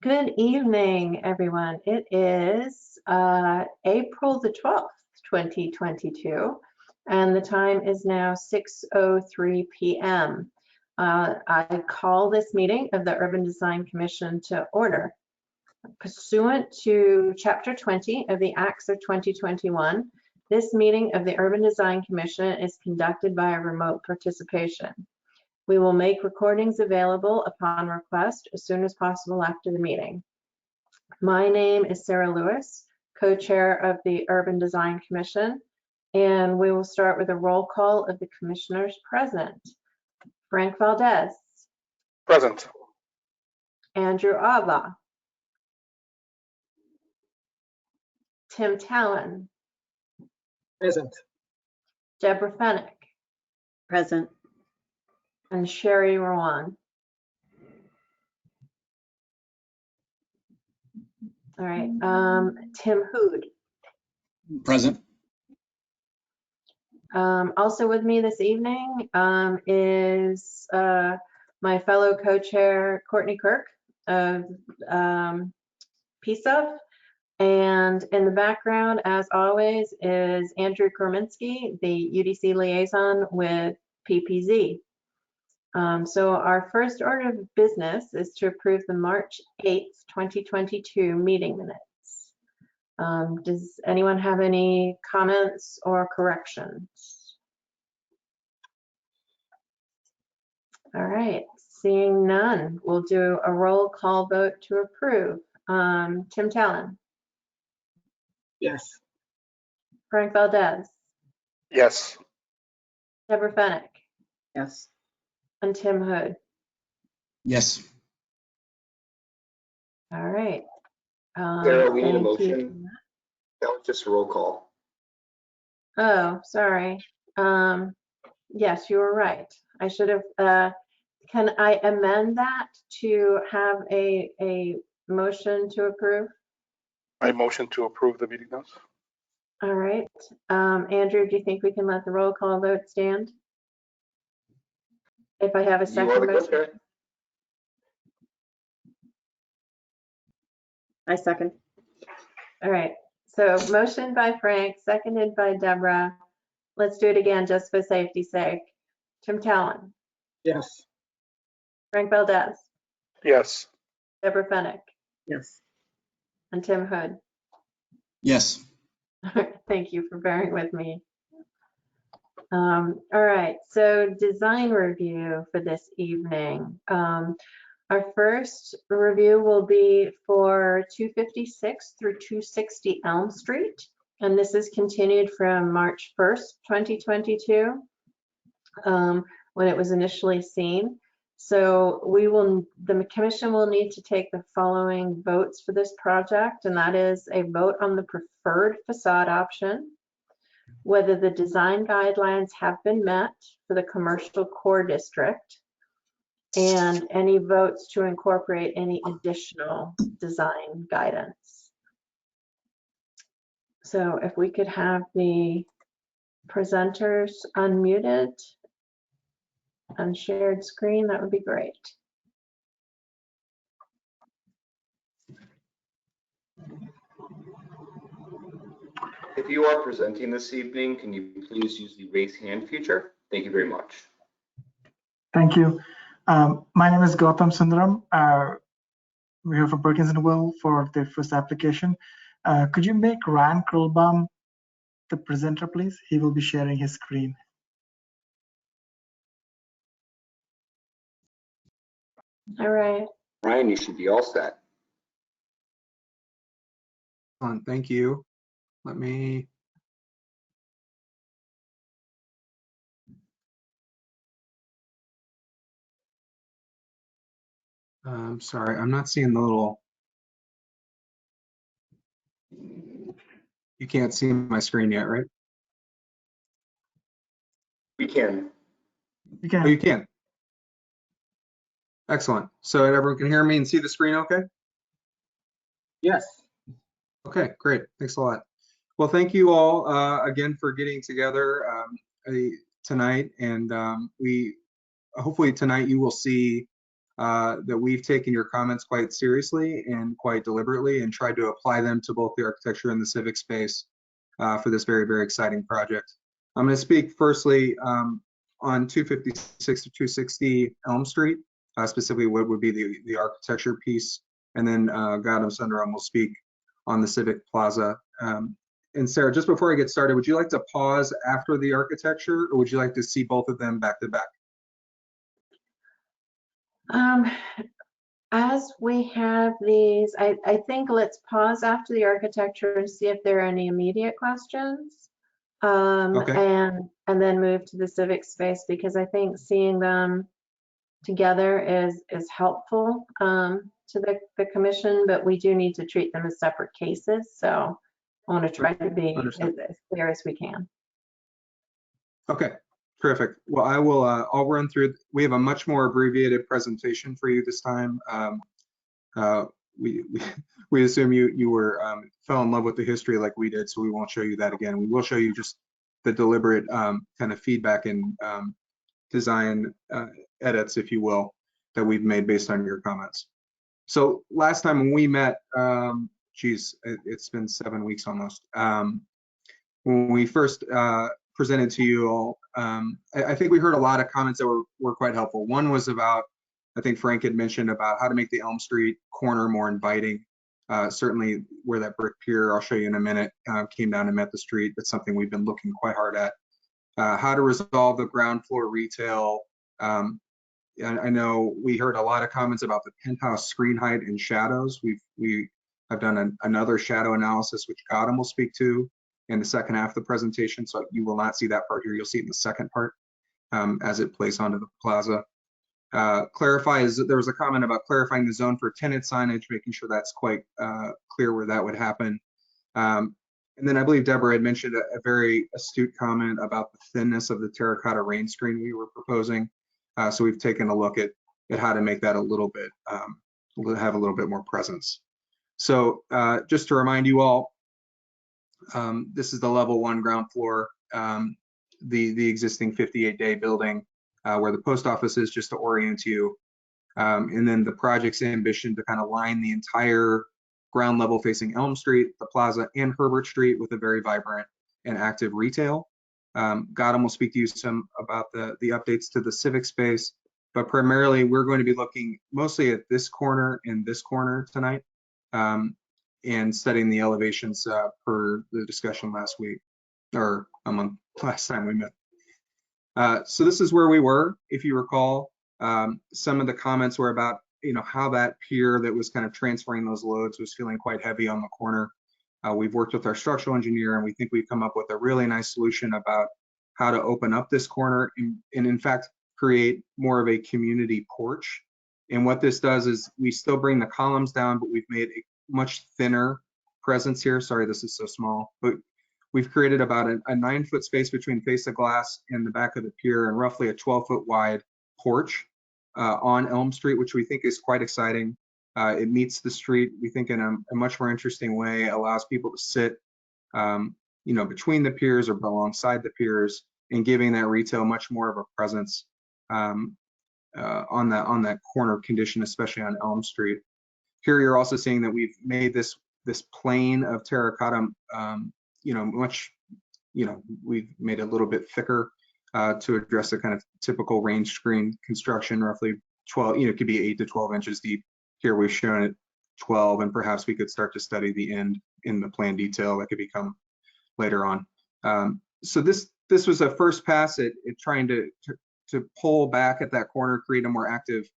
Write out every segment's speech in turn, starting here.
Good evening, everyone. It is April the 12th, 2022, and the time is now 6:03 p.m. I call this meeting of the Urban Design Commission to order. Pursuant to Chapter 20 of the Acts of 2021, this meeting of the Urban Design Commission is conducted by a remote participation. We will make recordings available upon request as soon as possible after the meeting. My name is Sarah Lewis, co-chair of the Urban Design Commission, and we will start with a roll call of the commissioners present. Frank Valdez. Present. Andrew Ava. Tim Talon. Present. Deborah Fennick. Present. And Sherry Rowan. All right, Tim Hood. Present. Also with me this evening is my fellow co-chair, Courtney Kirk of PSUV. And in the background, as always, is Andrew Korminski, the UDC liaison with PPZ. So our first order of business is to approve the March 8th, 2022 meeting minutes. Does anyone have any comments or corrections? All right, seeing none, we'll do a roll call vote to approve. Tim Talon. Yes. Frank Valdez. Yes. Deborah Fennick. Yes. And Tim Hood. Yes. All right. Sarah, we need a thank motion. you. That was just a roll call. Oh, sorry. Yes, you were right. I should have, can I amend that to have a motion to approve? I motion to approve the meeting notes. All right. Andrew, do you think we can let the roll call vote stand? If I have a You are second the motion? co-chair. I second. All right. So motion by Frank, seconded by Deborah. Let's do it again just for safety's sake. Tim Talon. Yes. Frank Valdez. Yes. Deborah Fennick. Yes. And Tim Hood. Yes. Thank you for bearing with me. All right, so design review for this evening. Our first review will be for 256 through 260 Elm Street, and this is continued from March 1st, 2022, when it was initially seen. So the commission will need to take the following votes for this project, and that is a vote on the preferred facade option, whether the design guidelines have been met for the commercial core district, and any votes to incorporate any additional design guidance. So if we could have the presenters unmuted and shared screen, that would be great. If you are presenting this evening, can you please use the raise hand feature? Thank you very much. Thank you. My name is Gautam Sundaram. We're here from Perkins & Will for the first application. Could you make Ryan Krolbaum the presenter, please? He will be sharing his screen. All right. Ryan, you should be all set. Thank you. Let me. Sorry, I'm not seeing the little. You can't see my screen yet, right? We can. You can. Oh, you can. Excellent. So everyone can hear me and see the screen okay? Yes. Okay, great. Thanks a lot. Well, thank you all again for getting together tonight. And we hopefully tonight you will see that we've taken your comments quite seriously and quite deliberately and tried to apply them to both the architecture and the civic space for this very, very exciting project. I'm going to speak firstly on 256 to 260 Elm Street, specifically what would be the architecture piece. And then Gautam Sundaram will speak on the Civic Plaza. And Sarah, just before I get started, would you like to pause after the architecture, or would you like to see both of them back to back? As we have these, I think let's pause after the architecture and see if there are any immediate questions. Okay. And then move to the civic space, because I think seeing them together is helpful to the commission, but we do need to treat them as separate cases. So I want to try to be as clear as we can. Okay, terrific. Well, I'll run through. We have a much more abbreviated presentation for you this time. We assume you were fell in love with the history like we did, so we won't show you that again. We will show you just the deliberate kind of feedback and design edits, if you will, that we've made based on your comments. So last time when we met, it's been 7 weeks almost. When we first presented to you all, I think we heard a lot of comments that were quite helpful. One was about, I think Frank had mentioned about how to make the Elm Street corner more inviting. Certainly where that brick pier, I'll show you in a minute, came down and met the street. That's something we've been looking quite hard at. How to resolve the ground floor retail. I know we heard a lot of comments about the penthouse screen height and shadows. We have done another shadow analysis, which Gautam will speak to in the second half of the presentation. So you will not see that part here. You'll see it in the second part as it plays onto the plaza. There was a comment about clarifying the zone for tenant signage, making sure that's quite clear where that would happen. And then I believe Deborah had mentioned a very astute comment about the thinness of the terracotta rain screen we were proposing. So we've taken a look at how to make that a little bit, have a little bit more presence. So just to remind you all, this is the level 1 ground floor, the existing 58-day building where the post office is, just to orient you. And then the project's ambition to kind of line the entire ground level facing Elm Street, the plaza, and Herbert Street with a very vibrant and active retail. Gautam will speak to you some about the updates to the civic space, but primarily we're going to be looking mostly at this corner and this corner tonight, and studying the elevations per the discussion last week, or last time we met. So this is where we were, if you recall. Some of the comments were about how that pier that was kind of transferring those loads was feeling quite heavy on the corner. We've worked with our structural engineer, and we think we've come up with a really nice solution about how to open up this corner and in fact create more of a community porch. And what this does is we still bring the columns down, but we've made a much thinner presence here. Sorry, this is so small, but we've created about a 9-foot space between face of glass and the back of the pier, and roughly a 12-foot wide porch on Elm Street, which we think is quite exciting. It meets the street, we think, in a much more interesting way, allows people to sit between the piers or alongside the piers, and giving that retail much more of a presence on that corner condition, especially on Elm Street. Here you're also seeing that we've made this plane of terracotta we've made it a little bit thicker to address the kind of typical range screen construction, roughly 12, it could be 8 to 12 inches deep. Here we've shown it 12, and perhaps we could start to study the end in the plan detail that could become later on. So this was a first pass at trying to pull back at that corner, create a more active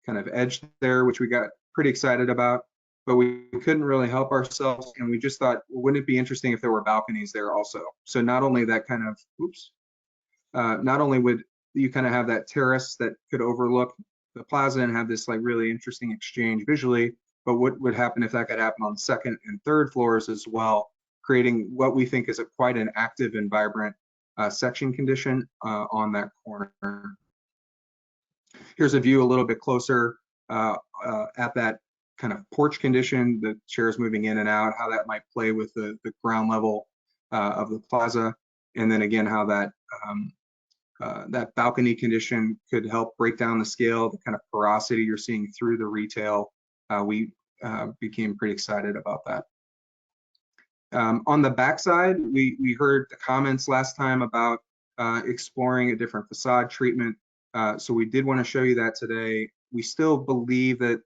kind of edge there, which we got pretty excited about, but we couldn't really help ourselves, and we just thought, well, wouldn't it be interesting if there were balconies there also? So not only that kind of, not only would you kind of have that terrace that could overlook the plaza and have this like really interesting exchange visually, but what would happen if that could happen on the second and third floors as well, creating what we think is quite an active and vibrant section condition on that corner. Here's a view a little bit closer at that kind of porch condition, the chairs moving in and out, how that might play with the ground level of the plaza, and then again how that that balcony condition could help break down the scale, the kind of porosity you're seeing through the retail. We became pretty excited about that. On the backside, we heard the comments last time about exploring a different facade treatment. So we did want to show you that today. We still believe that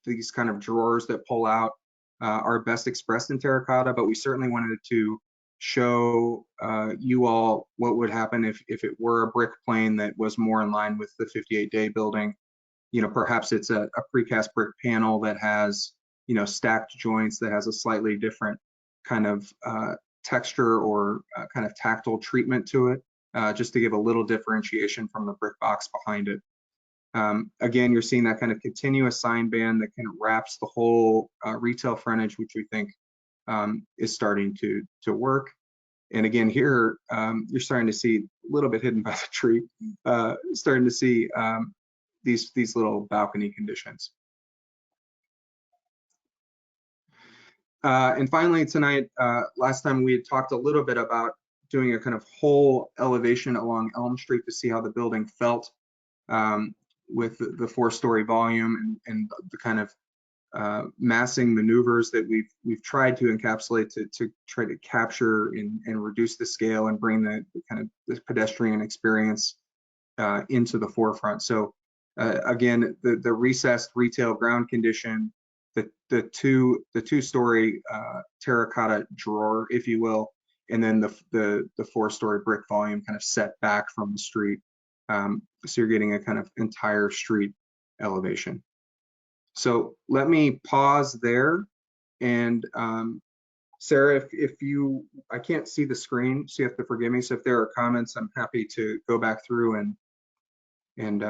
these kind of drawers that pull out are best expressed in terracotta, but we certainly wanted to show you all what would happen if it were a brick plane that was more in line with the 58-day building. You know, perhaps it's a precast brick panel that has, you know, stacked joints that has a slightly different kind of texture or kind of tactile treatment to it, just to give a little differentiation from the brick box behind it. Again, you're seeing that kind of continuous sign band that kind of wraps the whole retail frontage, which we think is starting to work. And again, here you're starting to see a little bit hidden by the tree, starting to see these little balcony conditions. And finally tonight, last time we had talked a little bit about doing a kind of whole elevation along Elm Street to see how the building felt with the 4-story volume and the kind of massing maneuvers that we've tried to encapsulate to try to capture and reduce the scale and bring the kind of the pedestrian experience into the forefront. So again, the recessed retail ground condition, the two-story terracotta drawer, if you will, and then the 4-story brick volume kind of set back from the street. So you're getting a kind of entire street elevation. So let me pause there. And Sarah, if you, I can't see the screen, so you have to forgive me. So if there are comments, I'm happy to go back through and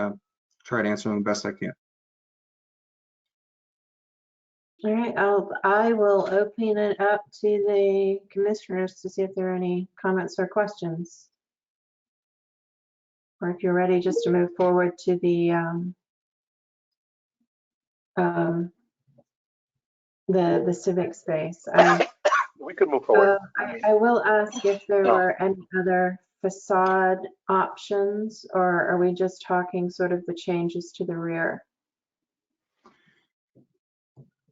try to answer them the best I can. All right, I will open it up to the commissioners to see if there are any comments or questions. Or if you're ready just to move forward to the civic space. We could move forward. I will ask if there were any other facade options, or are we just talking sort of the changes to the rear?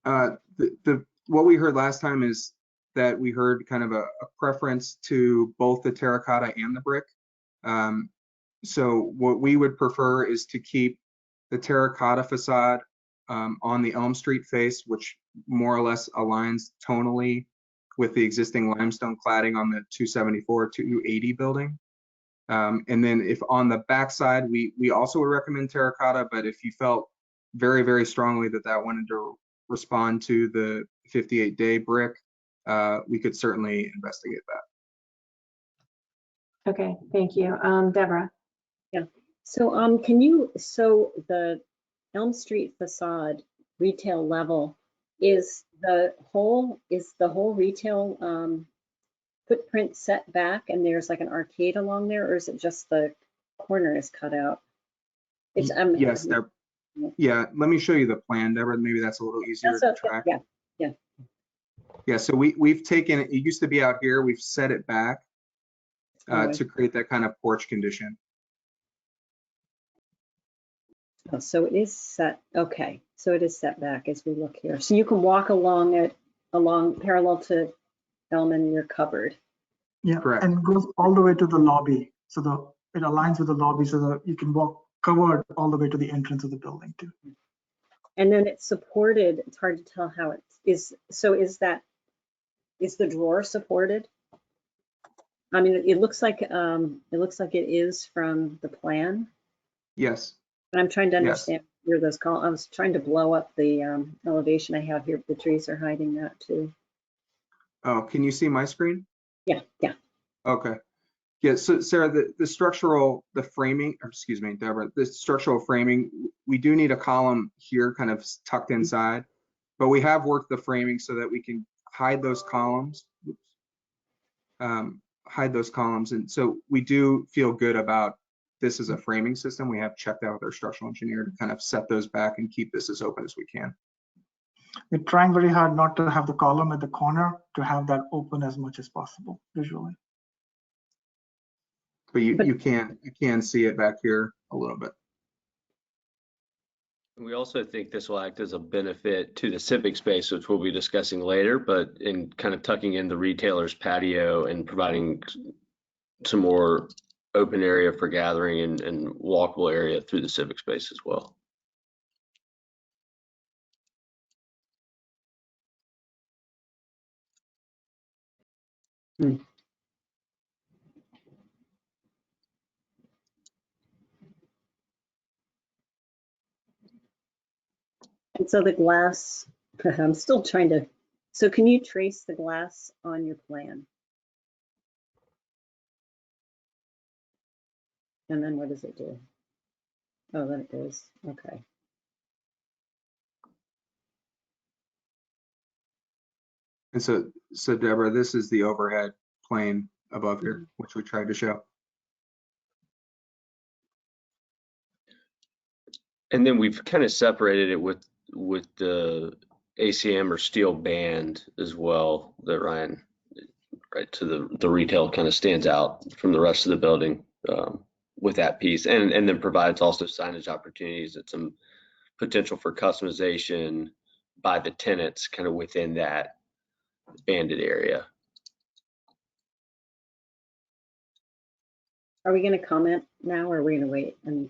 What we heard last time is that we heard kind of a preference to both the terracotta and the brick. So what we would prefer is to keep the terracotta facade on the Elm Street face, which more or less aligns tonally with the existing limestone cladding on the 274, 280 building. And then if on the back side, we also would recommend terracotta, but if you felt very, very strongly that wanted to respond to the 58-day brick, we could certainly investigate that. Okay, thank you. Deborah. So so the Elm Street facade retail level, is the whole retail footprint set back and there's like an arcade along there, or is it just the corner is cut out? It's yes, yeah, let me show you the plan, Deborah. Maybe that's a little easier to track. Yeah, so we've taken it used to be out here, we've set it back to create that kind of porch condition. Oh, so it is set. Okay, so it is set back as we look here. So you can walk along it parallel to Elm and you're covered. Yeah, Correct. and it goes all the way to the lobby. So it aligns with the lobby so that you can walk covered all the way to the entrance of the building too. And then it's supported. It's hard to tell how it is. So is the drawer supported? I mean, it looks like it is from the plan. Yes. But I'm trying to understand where those I was trying to blow up the elevation I have here. The trees are hiding that too. Oh, can you see my screen? Yeah. Okay. Yeah, so Sarah, the framing, or excuse me, Deborah, the structural framing, we do need a column here kind of tucked inside, but we have worked the framing so that we can hide those columns. And so we do feel good about this as a framing system. We have checked out with our structural engineer to kind of set those back and keep this as open as we can. We're trying very hard not to have the column at the corner, to have that open as much as possible visually. But you But- you can see it back here a little bit. We also think this will act as a benefit to the civic space, which we'll be discussing later, but in kind of tucking in the retailer's patio and providing some more open area for gathering and walkable area through the civic space as well. And so the glass, I'm still trying to, so can you trace the glass on your plan? And then what does it do? Oh, then it goes, okay. And so Deborah, this is the overhead plane above here, which we tried to show. And then we've kind of separated it with the ACM or steel band as well that Ryan, right, to the retail kind of stands out from the rest of the building with that piece, and then provides also signage opportunities and some potential for customization by the tenants kind of within that banded area. Are we going to comment now, or are we going to wait and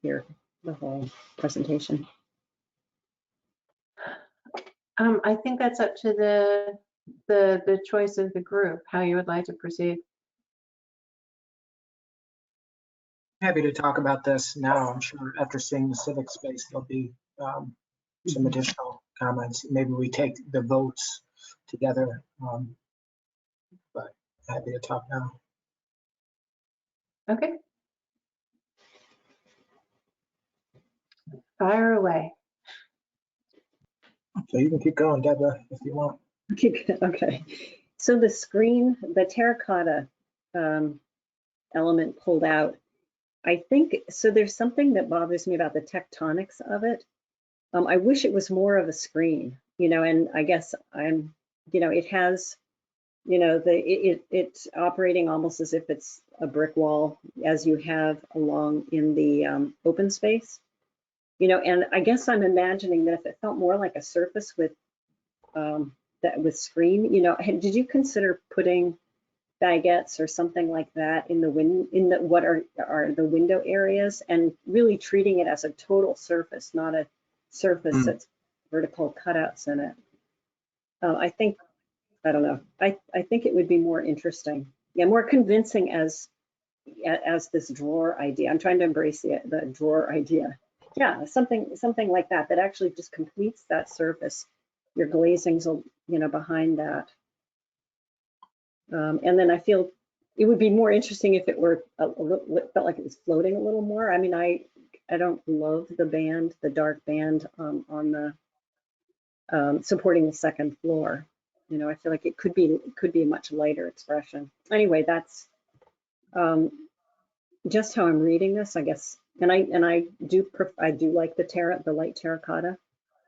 hear the whole presentation? I think that's up to the choice of the group, how you would like to proceed. Happy to talk about this now. I'm sure after seeing the civic space, there'll be some additional comments. Maybe we take the votes together, but happy to talk now. Okay. Fire away. So you can keep going, Deborah, if you want. Okay. So the screen, the terracotta element pulled out, I think, so there's something that bothers me about the tectonics of it. I wish it was more of a screen, and I guess it has, it's operating almost as if it's a brick wall as you have along in the open space, and I guess I'm imagining that if it felt more like a surface with screen, did you consider putting baguettes or something like that in what are the window areas, and really treating it as a total surface, not a surface that's vertical cutouts in it? I don't know. I think it would be more interesting, more convincing as this drawer idea. I'm trying to embrace the drawer idea. Yeah, something like that actually just completes that surface. Your glazing's, behind that. And then I feel it would be more interesting if it were felt like it was floating a little more. I mean, I don't love the dark band on the supporting the second floor. I feel like it could be a much lighter expression. Anyway, that's just how I'm reading this, I guess. And I do like the light terracotta.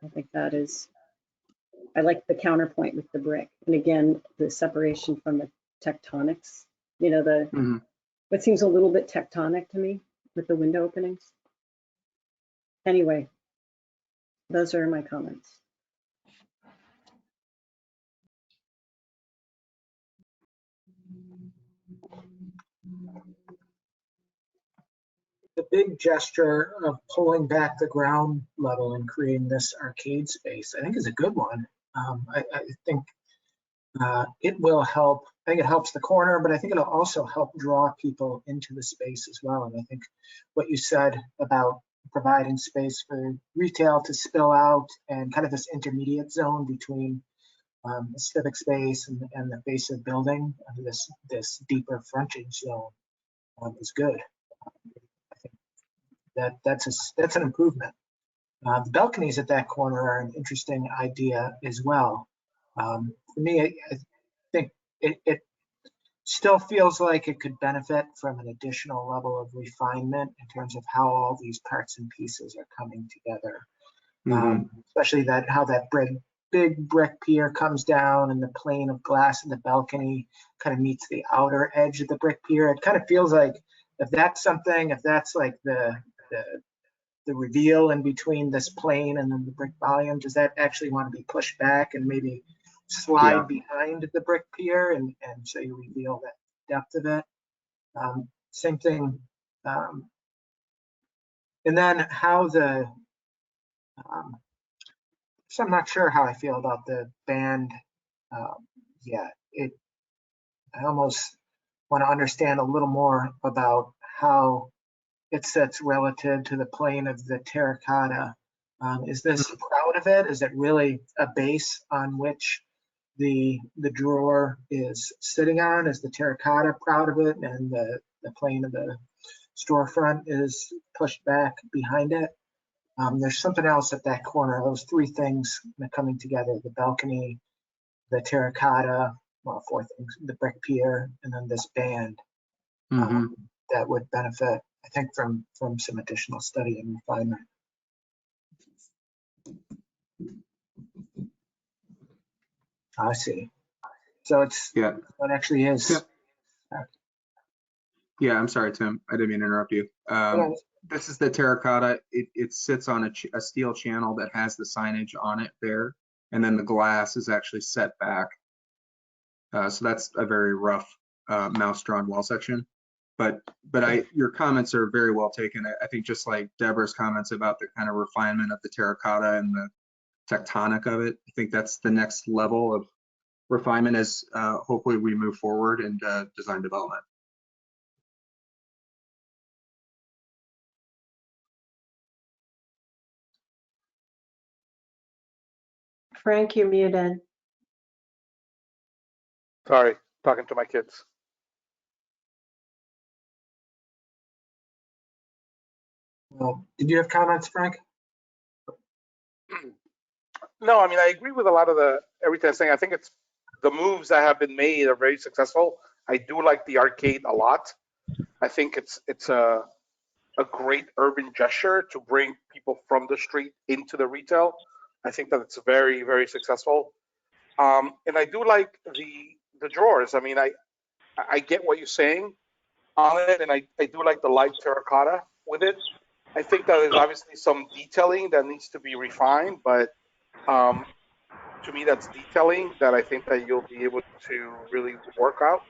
I think that is. I like the counterpoint with the brick, and again, the separation from the tectonics. What seems a little bit tectonic to me with the window openings. Anyway, those are my comments. The big gesture of pulling back the ground level and creating this arcade space, I think, is a good one. I think it will help. I think it helps the corner, but I think it'll also help draw people into the space as well. And I think what you said about providing space for retail to spill out and kind of this intermediate zone between the civic space and the face of the building, this deeper frontage zone is good. I think that's an improvement. The balconies at that corner are an interesting idea as well. For me, I think it still feels like it could benefit from an additional level of refinement in terms of how all these parts and pieces are coming together. Especially how that big brick pier comes down and the plane of glass in the balcony kind of meets the outer edge of the brick pier. It kind of feels like if that's something, if that's like the reveal in between this plane and then the brick volume, does that actually want to be pushed back and maybe slide behind the brick pier, and so you reveal that depth of it? Same thing. And then how the, so I'm not sure how I feel about the band yet. I almost want to understand a little more about how it sits relative to the plane of the terracotta. Is this proud of it? Is it really a base on which the drawer is sitting on? Is the terracotta proud of it, and the plane of the storefront is pushed back behind it? There's something else at that corner. Those three things coming together: the balcony, the terracotta, well, four things: the brick pier, and then this band. That would benefit, I think, from some additional study and refinement. I see. So it's, Yeah. it actually is. Yeah, I'm sorry, Tim. I didn't mean to interrupt you. This is the terracotta. It sits on a steel channel that has the signage on it there, and then the glass is actually set back. So that's a very rough mouse-drawn wall section. But your comments are very well taken. I think just like Deborah's comments about the kind of refinement of the terracotta and the tectonic of it, I think that's the next level of refinement as hopefully we move forward in design development. Frank, you're muted. Sorry, talking to my kids. Did you have comments, Frank? No, I mean, I agree with a lot of everything I'm saying. I think it's the moves that have been made are very successful. I do like the arcade a lot. I think it's a great urban gesture to bring people from the street into the retail. I think that it's very, very successful. And I do like the drawers. I mean, I get what you're saying on it, and I do like the light terracotta with it. I think that there's obviously some detailing that needs to be refined, but to me, that's detailing that I think that you'll be able to really work out.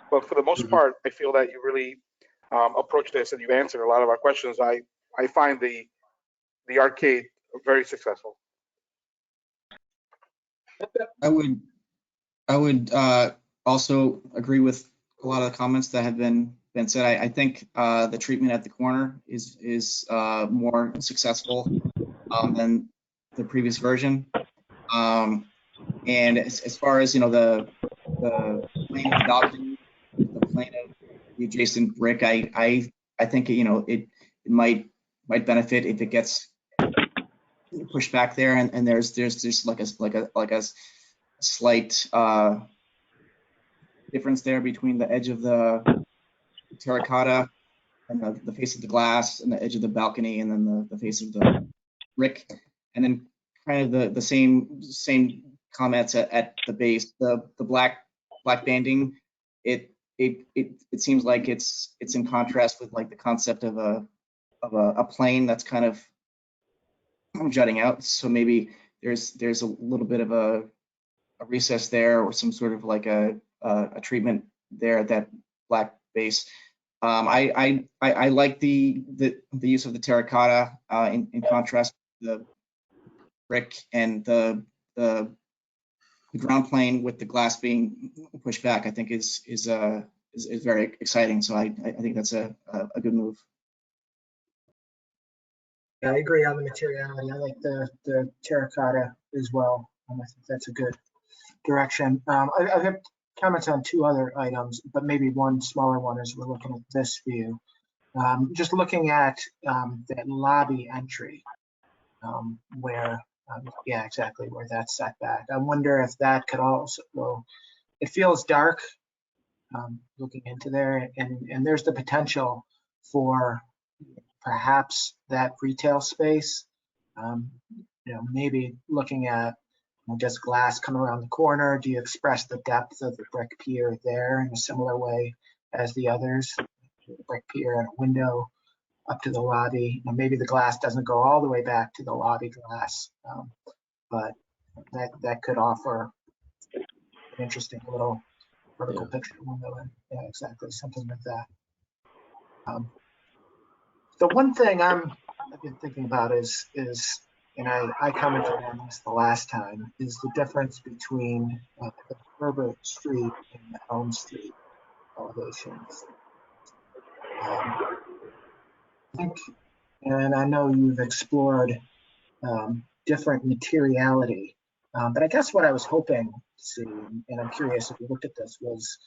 But for the most part, I feel that you really approach this and you've answered a lot of our questions. I find the arcade very successful. I would also agree with a lot of the comments that have been said. I think the treatment at the corner is more successful than the previous version. And as far as, you know, the plane of the balcony, the plane of the adjacent brick, I think, you know, it might benefit if it gets pushed back there, and there's like a slight difference there between the edge of the terracotta and the face of the glass and the edge of the balcony, and then the face of the brick, and then kind of the same comments at the base. The black banding, it seems like it's in contrast with like the concept of a plane that's kind of jutting out. So maybe there's a little bit of a recess there, or some sort of like a treatment there at that black base. I like the use of the terracotta in contrast to the brick, and the ground plane with the glass being pushed back, I think is very exciting. So I think that's a good move. Yeah, I agree on the materiality. I like the terracotta as well. I think that's a good direction. I have comments on two other items, but maybe one smaller one as we're looking at this view. Just looking at that lobby entry, where, yeah, exactly where that's set back. I wonder if that could also, well, it feels dark looking into there, and there's the potential for perhaps that retail space. You know, maybe looking at, does glass come around the corner? Do you express the depth of the brick pier there in a similar way as the others? the brick pier and a window up to the lobby. Now, maybe the glass doesn't go all the way back to the lobby glass, but that could offer an interesting little vertical picture window. And yeah, exactly, something like that. The one thing I've been thinking about is, and I commented on this the last time, is the difference between the Herbert Street and the Elm Street elevations. I think, and I know you've explored different materiality, but I guess what I was hoping to see, and I'm curious if you looked at this, was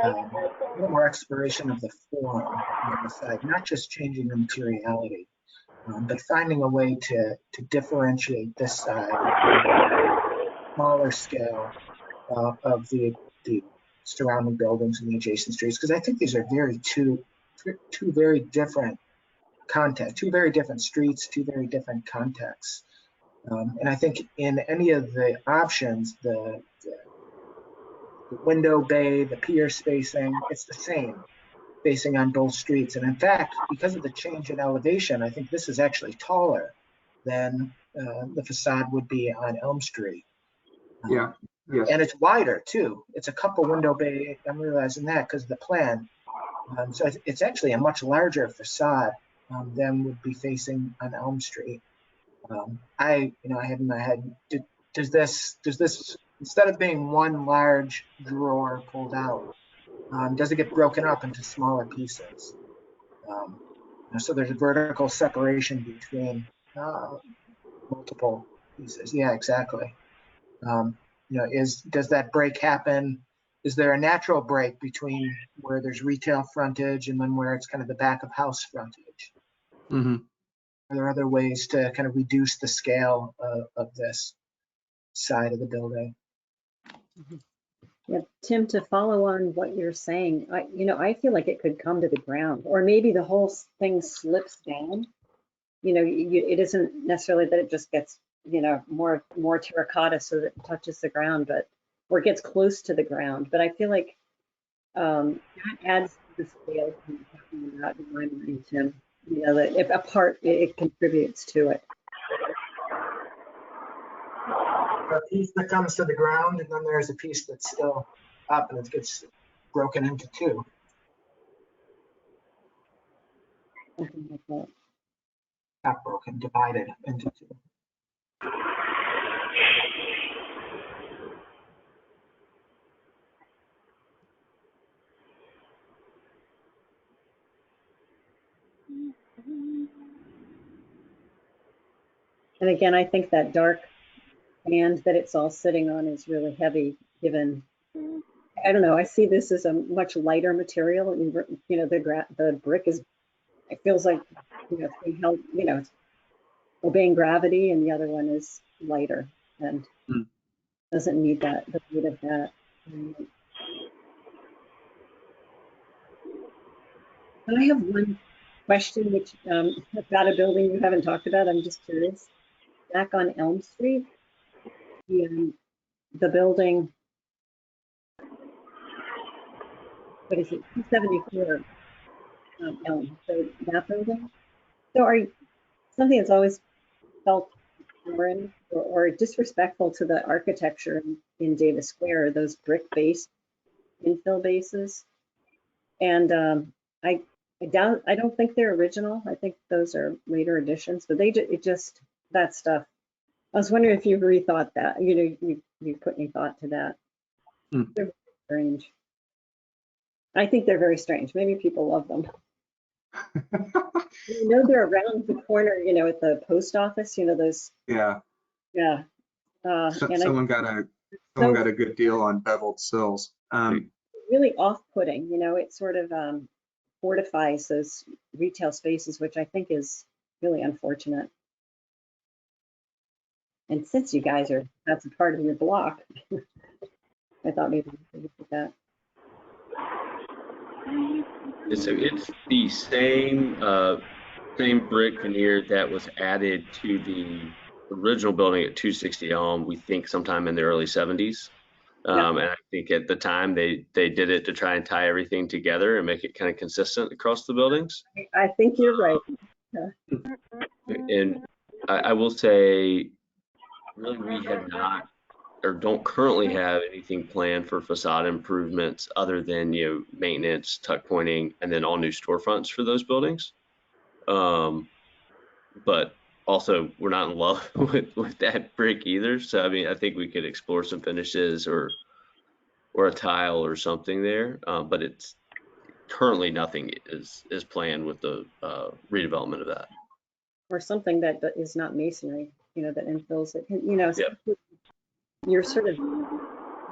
a little more exploration of the form on the side, not just changing the materiality, but finding a way to differentiate this side, smaller scale of the surrounding buildings and the adjacent streets, because I think these are two very different contexts, two very different streets, two very different contexts. And I think in any of the options, the window bay, the pier spacing, it's the same spacing on both streets. And in fact, because of the change in elevation, I think this is actually taller than the facade would be on Elm Street. Yeah. Yes. And it's wider too. It's a couple window bay. I'm realizing that because of the plan. So it's actually a much larger facade than would be facing on Elm Street. I had in my head, does this instead of being one large drawer pulled out, does it get broken up into smaller pieces? So there's a vertical separation between multiple pieces. Yeah, exactly. Does that break happen? Is there a natural break between where there's retail frontage and then where it's kind of the back of house frontage? Mm-hmm. Are there other ways to kind of reduce the scale of this side of the building? Yeah, Tim, to follow on what you're saying, I feel like it could come to the ground, or maybe the whole thing slips down. It isn't necessarily that it just gets, more terracotta so that it touches the ground, or it gets close to the ground. But I feel like that adds to the scale you're talking about in my mind, Tim. That if a part, it contributes to it. A piece that comes to the ground, and then there's a piece that's still up and it gets broken into two. Something like that. Not broken, divided into two. And again, I think that dark band that it's all sitting on is really heavy, given, I don't know, I see this as a much lighter material. And, the brick is, it feels like, it's being held, it's obeying gravity, and the other one is lighter and doesn't need the weight of that. But I have one question, which about a building you haven't talked about. I'm just curious. Back on Elm Street, the building, what is it, 274 Elm, so that building. So something that's always felt foreign or disrespectful to the architecture in Davis Square, those brick-based infill bases. And I don't think they're original. I think those are later additions, but that stuff. I was wondering if you've rethought that. You put any thought to that. They're very strange. I think they're very strange. Maybe people love them. They're around the corner, at the post office, those. Yeah. Yeah. Someone got a good deal on beveled sills. Really off-putting, it sort of fortifies those retail spaces, which I think is really unfortunate. And since you guys that's a part of your block, I thought maybe we could look at that. It's the same brick veneer that was added to the original building at 260 Elm, we think sometime in the early 70s. And I think at the time they did it to try and tie everything together and make it kind of consistent across the buildings. I think you're right. And I will say, really, we have not or don't currently have anything planned for facade improvements other than, maintenance, tuck pointing, and then all new storefronts for those buildings. But also, we're not in love with that brick either. So, I mean, I think we could explore some finishes or a tile or something there. But it's currently nothing is planned with the redevelopment of that. Or something that is not masonry, that infills it. Yep. You're sort of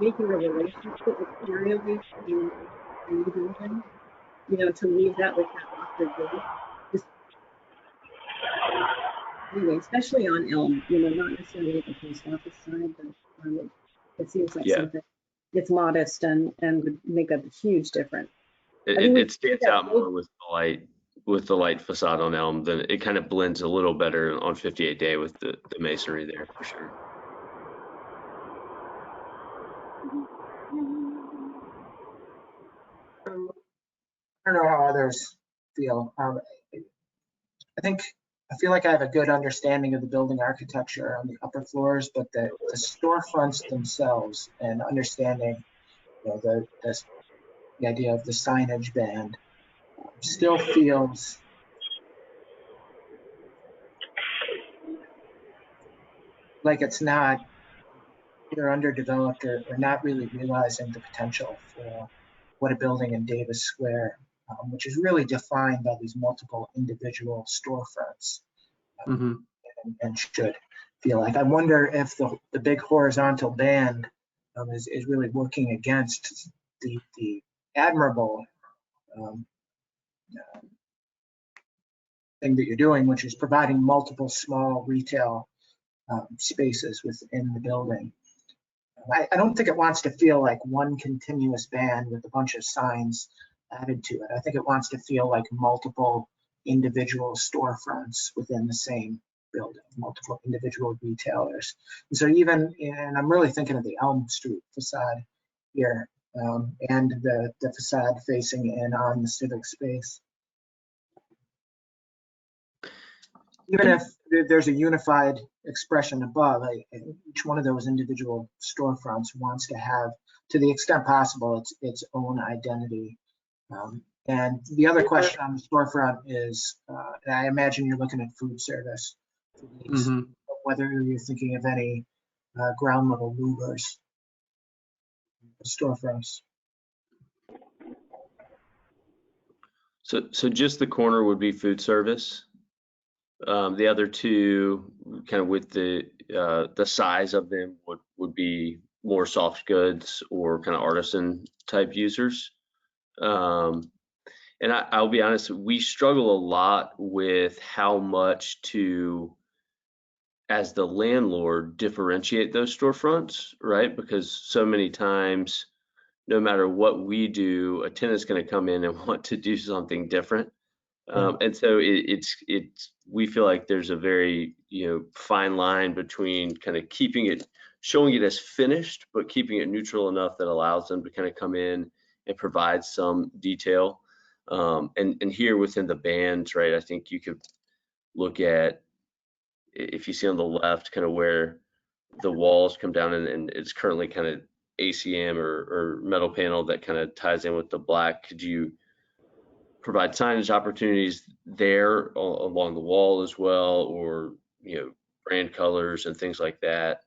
making a relationship with materially in the building, to leave that with that awkward gate. Anyway, especially on Elm, not necessarily at the post office side, but it seems like something it's modest and would make a huge difference. It stands out more with the light facade on Elm. Then it kind of blends a little better on 58-day with the masonry there for sure. I don't know how others feel. I feel like I have a good understanding of the building architecture on the upper floors, but the storefronts themselves and understanding, the idea of the signage band still feels like it's not either underdeveloped or not really realizing the potential for what a building in Davis Square, which is really defined by these multiple individual storefronts, and should feel like. I wonder if the big horizontal band is really working against the admirable thing that you're doing, which is providing multiple small retail spaces within the building. I don't think it wants to feel like one continuous band with a bunch of signs added to it. I think it wants to feel like multiple individual storefronts within the same building, multiple individual retailers. And so and I'm really thinking of the Elm Street facade here, and the facade facing in on the civic space. Even if there's a unified expression above, each one of those individual storefronts wants to have, to the extent possible, its own identity. And the other question on the storefront is, and I imagine you're looking at food service, whether you're thinking of any ground level movers, storefronts. So just the corner would be food service. The other two, kind of with the size of them, would be more soft goods or kind of artisan type users. And I'll be honest, we struggle a lot with how much to, as the landlord, differentiate those storefronts, right? Because so many times, no matter what we do, a tenant's going to come in and want to do something different. And so we feel like there's a very, fine line between kind of showing it as finished, but keeping it neutral enough that allows them to kind of come in and provide some detail. And here within the bands, right, I think you could look at, if you see on the left, kind of where the walls come down and it's currently kind of ACM or metal panel that kind of ties in with the black. Could you provide signage opportunities there along the wall as well, or brand colors and things like that?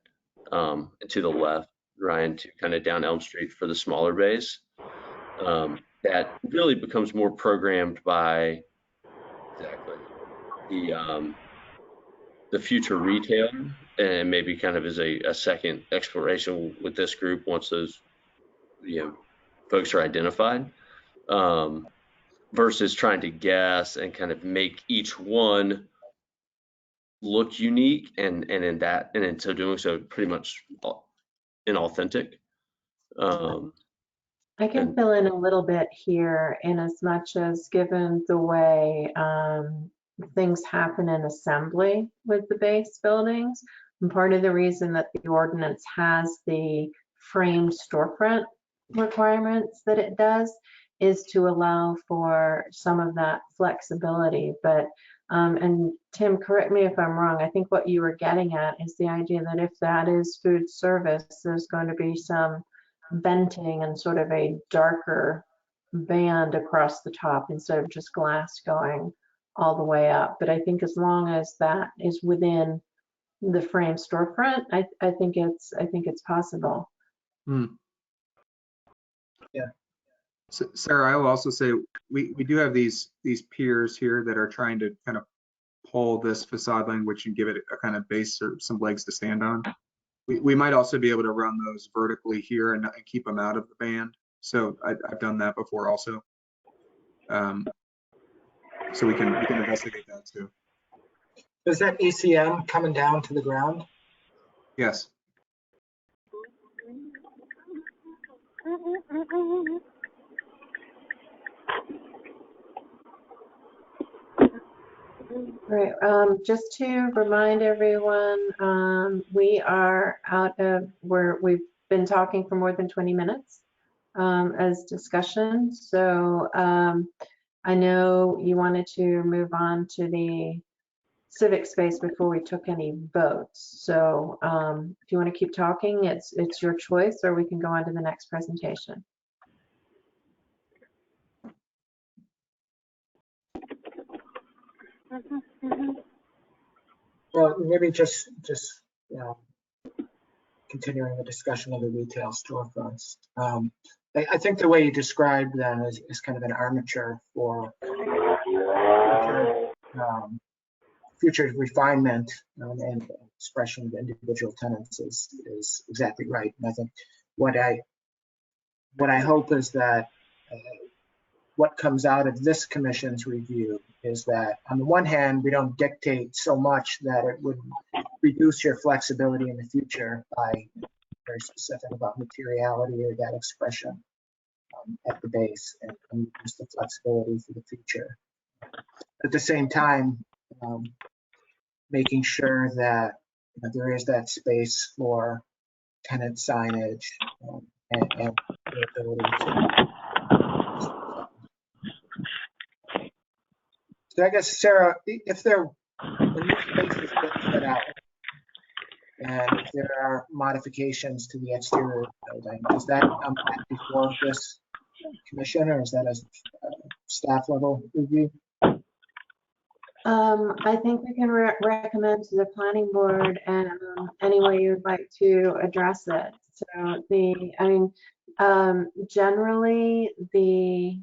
And to the left, Ryan, to kind of down Elm Street for the smaller bays. That really becomes more programmed by the future retail, and maybe kind of as a second exploration with this group once those folks are identified, versus trying to guess and kind of make each one look unique and in so doing so pretty much inauthentic. I can fill in a little bit here, in as much as, given the way things happen in assembly with the base buildings, and part of the reason that the ordinance has the framed storefront requirements that it does is to allow for some of that flexibility. But, and Tim, correct me if I'm wrong, I think what you were getting at is the idea that if that is food service, there's going to be some venting and sort of a darker band across the top instead of just glass going all the way up. But I think as long as that is within the frame storefront, I think it's possible. Yeah. So, Sarah, I will also say we do have these piers here that are trying to kind of pull this facade language and give it a kind of base or some legs to stand on. We might also be able to run those vertically here and keep them out of the band. So I've done that before also. So we can investigate that too. Is that ACM coming down to the ground? Yes. Right. Just to remind everyone, we are out of where we've been talking for more than 20 minutes as discussion. So I know you wanted to move on to the civic space before we took any votes. So if you want to keep talking, it's your choice, or we can go on to the next presentation. Well, maybe just continuing the discussion of the retail storefronts. I think the way you described them is kind of an armature for future refinement and expression of individual tenants is exactly right. And I think what I hope is that what comes out of this commission's review is that on the one hand, we don't dictate so much that it would reduce your flexibility in the future by very specific about materiality or that expression at the base, and use the flexibility for the future. At the same time, making sure that there is that space for tenant signage and the ability to. So I guess, Sarah, if there when this space is set out and if there are modifications to the exterior of the building, does that come back before this commission, or is that a staff level review? I think we can recommend to the planning board and any way you'd like to address it. So generally the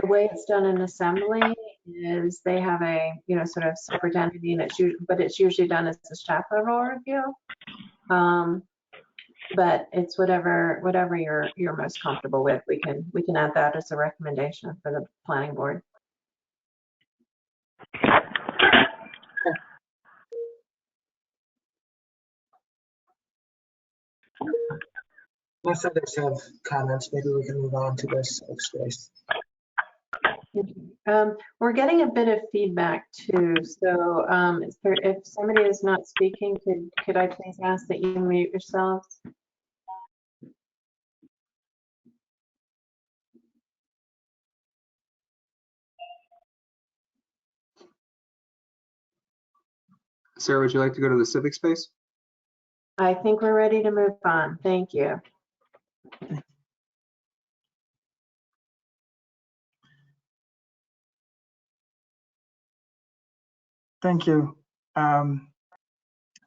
way it's done in assembly is they have a sort of separate entity, and it's usually done as a staff level review. But it's whatever you're most comfortable with. We can add that as a recommendation for the planning board. Unless others have comments, maybe we can move on to this space. We're getting a bit of feedback too. So if somebody is not speaking, could I please ask that you mute yourselves? Sarah, would you like to go to the civic space? I think we're ready to move on. Thank you. Thank you. So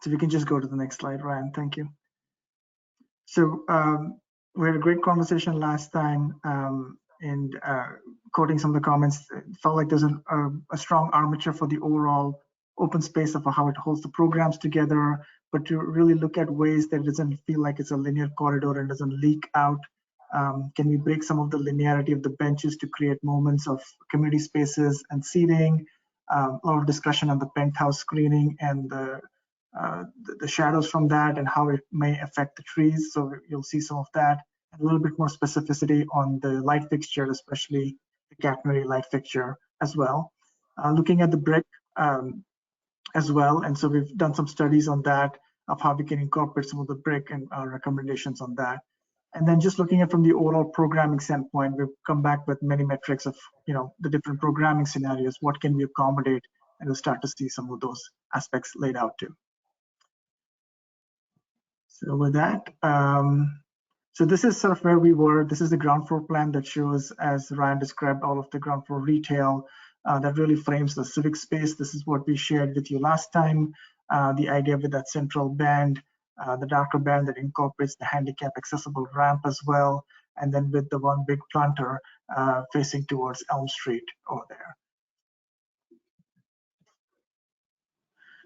we can just go to the next slide, Ryan. Thank you. So we had a great conversation last time, and quoting some of the comments, it felt like there's a strong armature for the overall open space of how it holds the programs together, but to really look at ways that it doesn't feel like it's a linear corridor and doesn't leak out. Can we break some of the linearity of the benches to create moments of community spaces and seating? A lot of discussion on the penthouse screening and the shadows from that and how it may affect the trees. So you'll see some of that. And a little bit more specificity on the light fixture, especially the catenary light fixture as well. Looking at the brick as well. And so we've done some studies on that. of how we can incorporate some of the brick and our recommendations on that. And then just looking at from the overall programming standpoint, we've come back with many metrics of, the different programming scenarios, what can we accommodate, and we'll start to see some of those aspects laid out too. So with that, so this is sort of where we were. This is the ground floor plan that shows, as Ryan described, all of the ground floor retail that really frames the civic space. This is what we shared with you last time. The idea with that central band, the darker band that incorporates the handicap accessible ramp as well, and then with the one big planter facing towards Elm Street over there.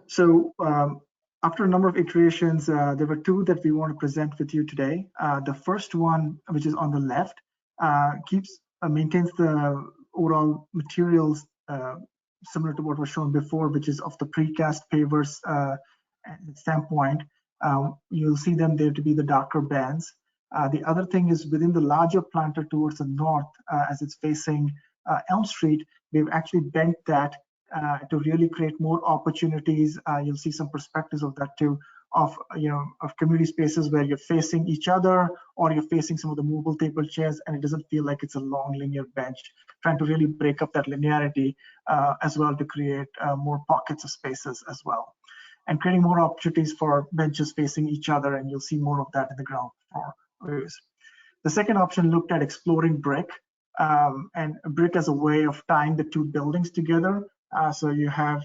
So after a number of iterations, there were two that we want to present with you today. The first one, which is on the left, maintains the overall materials similar to what was shown before, which is of the precast pavers standpoint. You'll see them there to be the darker bands. The other thing is within the larger planter towards the north, as it's facing Elm Street, we've actually bent that to really create more opportunities. You'll see some perspectives of that too, of community spaces where you're facing each other, or you're facing some of the movable table chairs, and it doesn't feel like it's a long linear bench. Trying to really break up that linearity as well to create more pockets of spaces as well, and creating more opportunities for benches facing each other, and you'll see more of that in the ground floor areas. The second option looked at exploring brick, and brick as a way of tying the two buildings together. So you have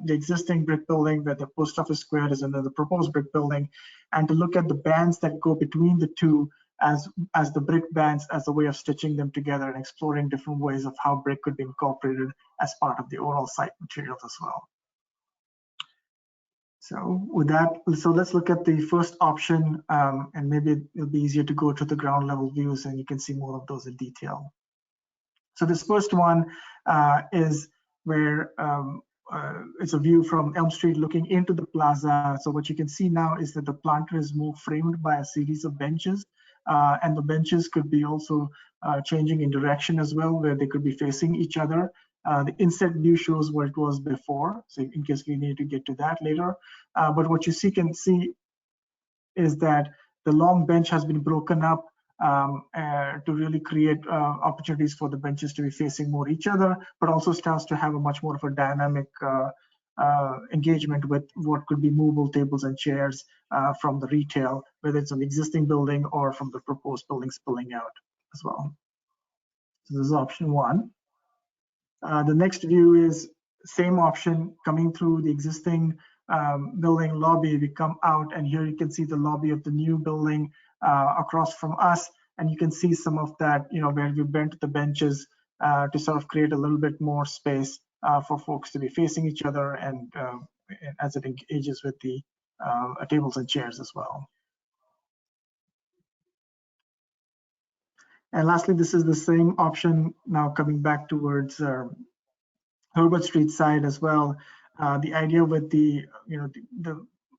the existing brick building where the post office square is, and then the proposed brick building, and to look at the bands that go between the two as the brick bands as a way of stitching them together and exploring different ways of how brick could be incorporated as part of the overall site materials as well. So with that, let's look at the first option, and maybe it'll be easier to go to the ground level views and you can see more of those in detail. So this first one is where it's a view from Elm Street looking into the plaza. So what you can see now is that the planter is more framed by a series of benches, and the benches could be also changing in direction as well, where they could be facing each other. The inset view shows where it was before, so in case we need to get to that later. But what you can see is that the long bench has been broken up to really create opportunities for the benches to be facing more each other, but also starts to have a much more of a dynamic engagement with what could be movable tables and chairs from the retail, whether it's an existing building or from the proposed buildings spilling out as well. So this is option one. The next view is same option coming through the existing building lobby. We come out, and here you can see the lobby of the new building across from us, and you can see some of that, where we bent the benches to sort of create a little bit more space for folks to be facing each other, and as it engages with the tables and chairs as well. And lastly, this is the same option now coming back towards Herbert Street side as well. The idea with the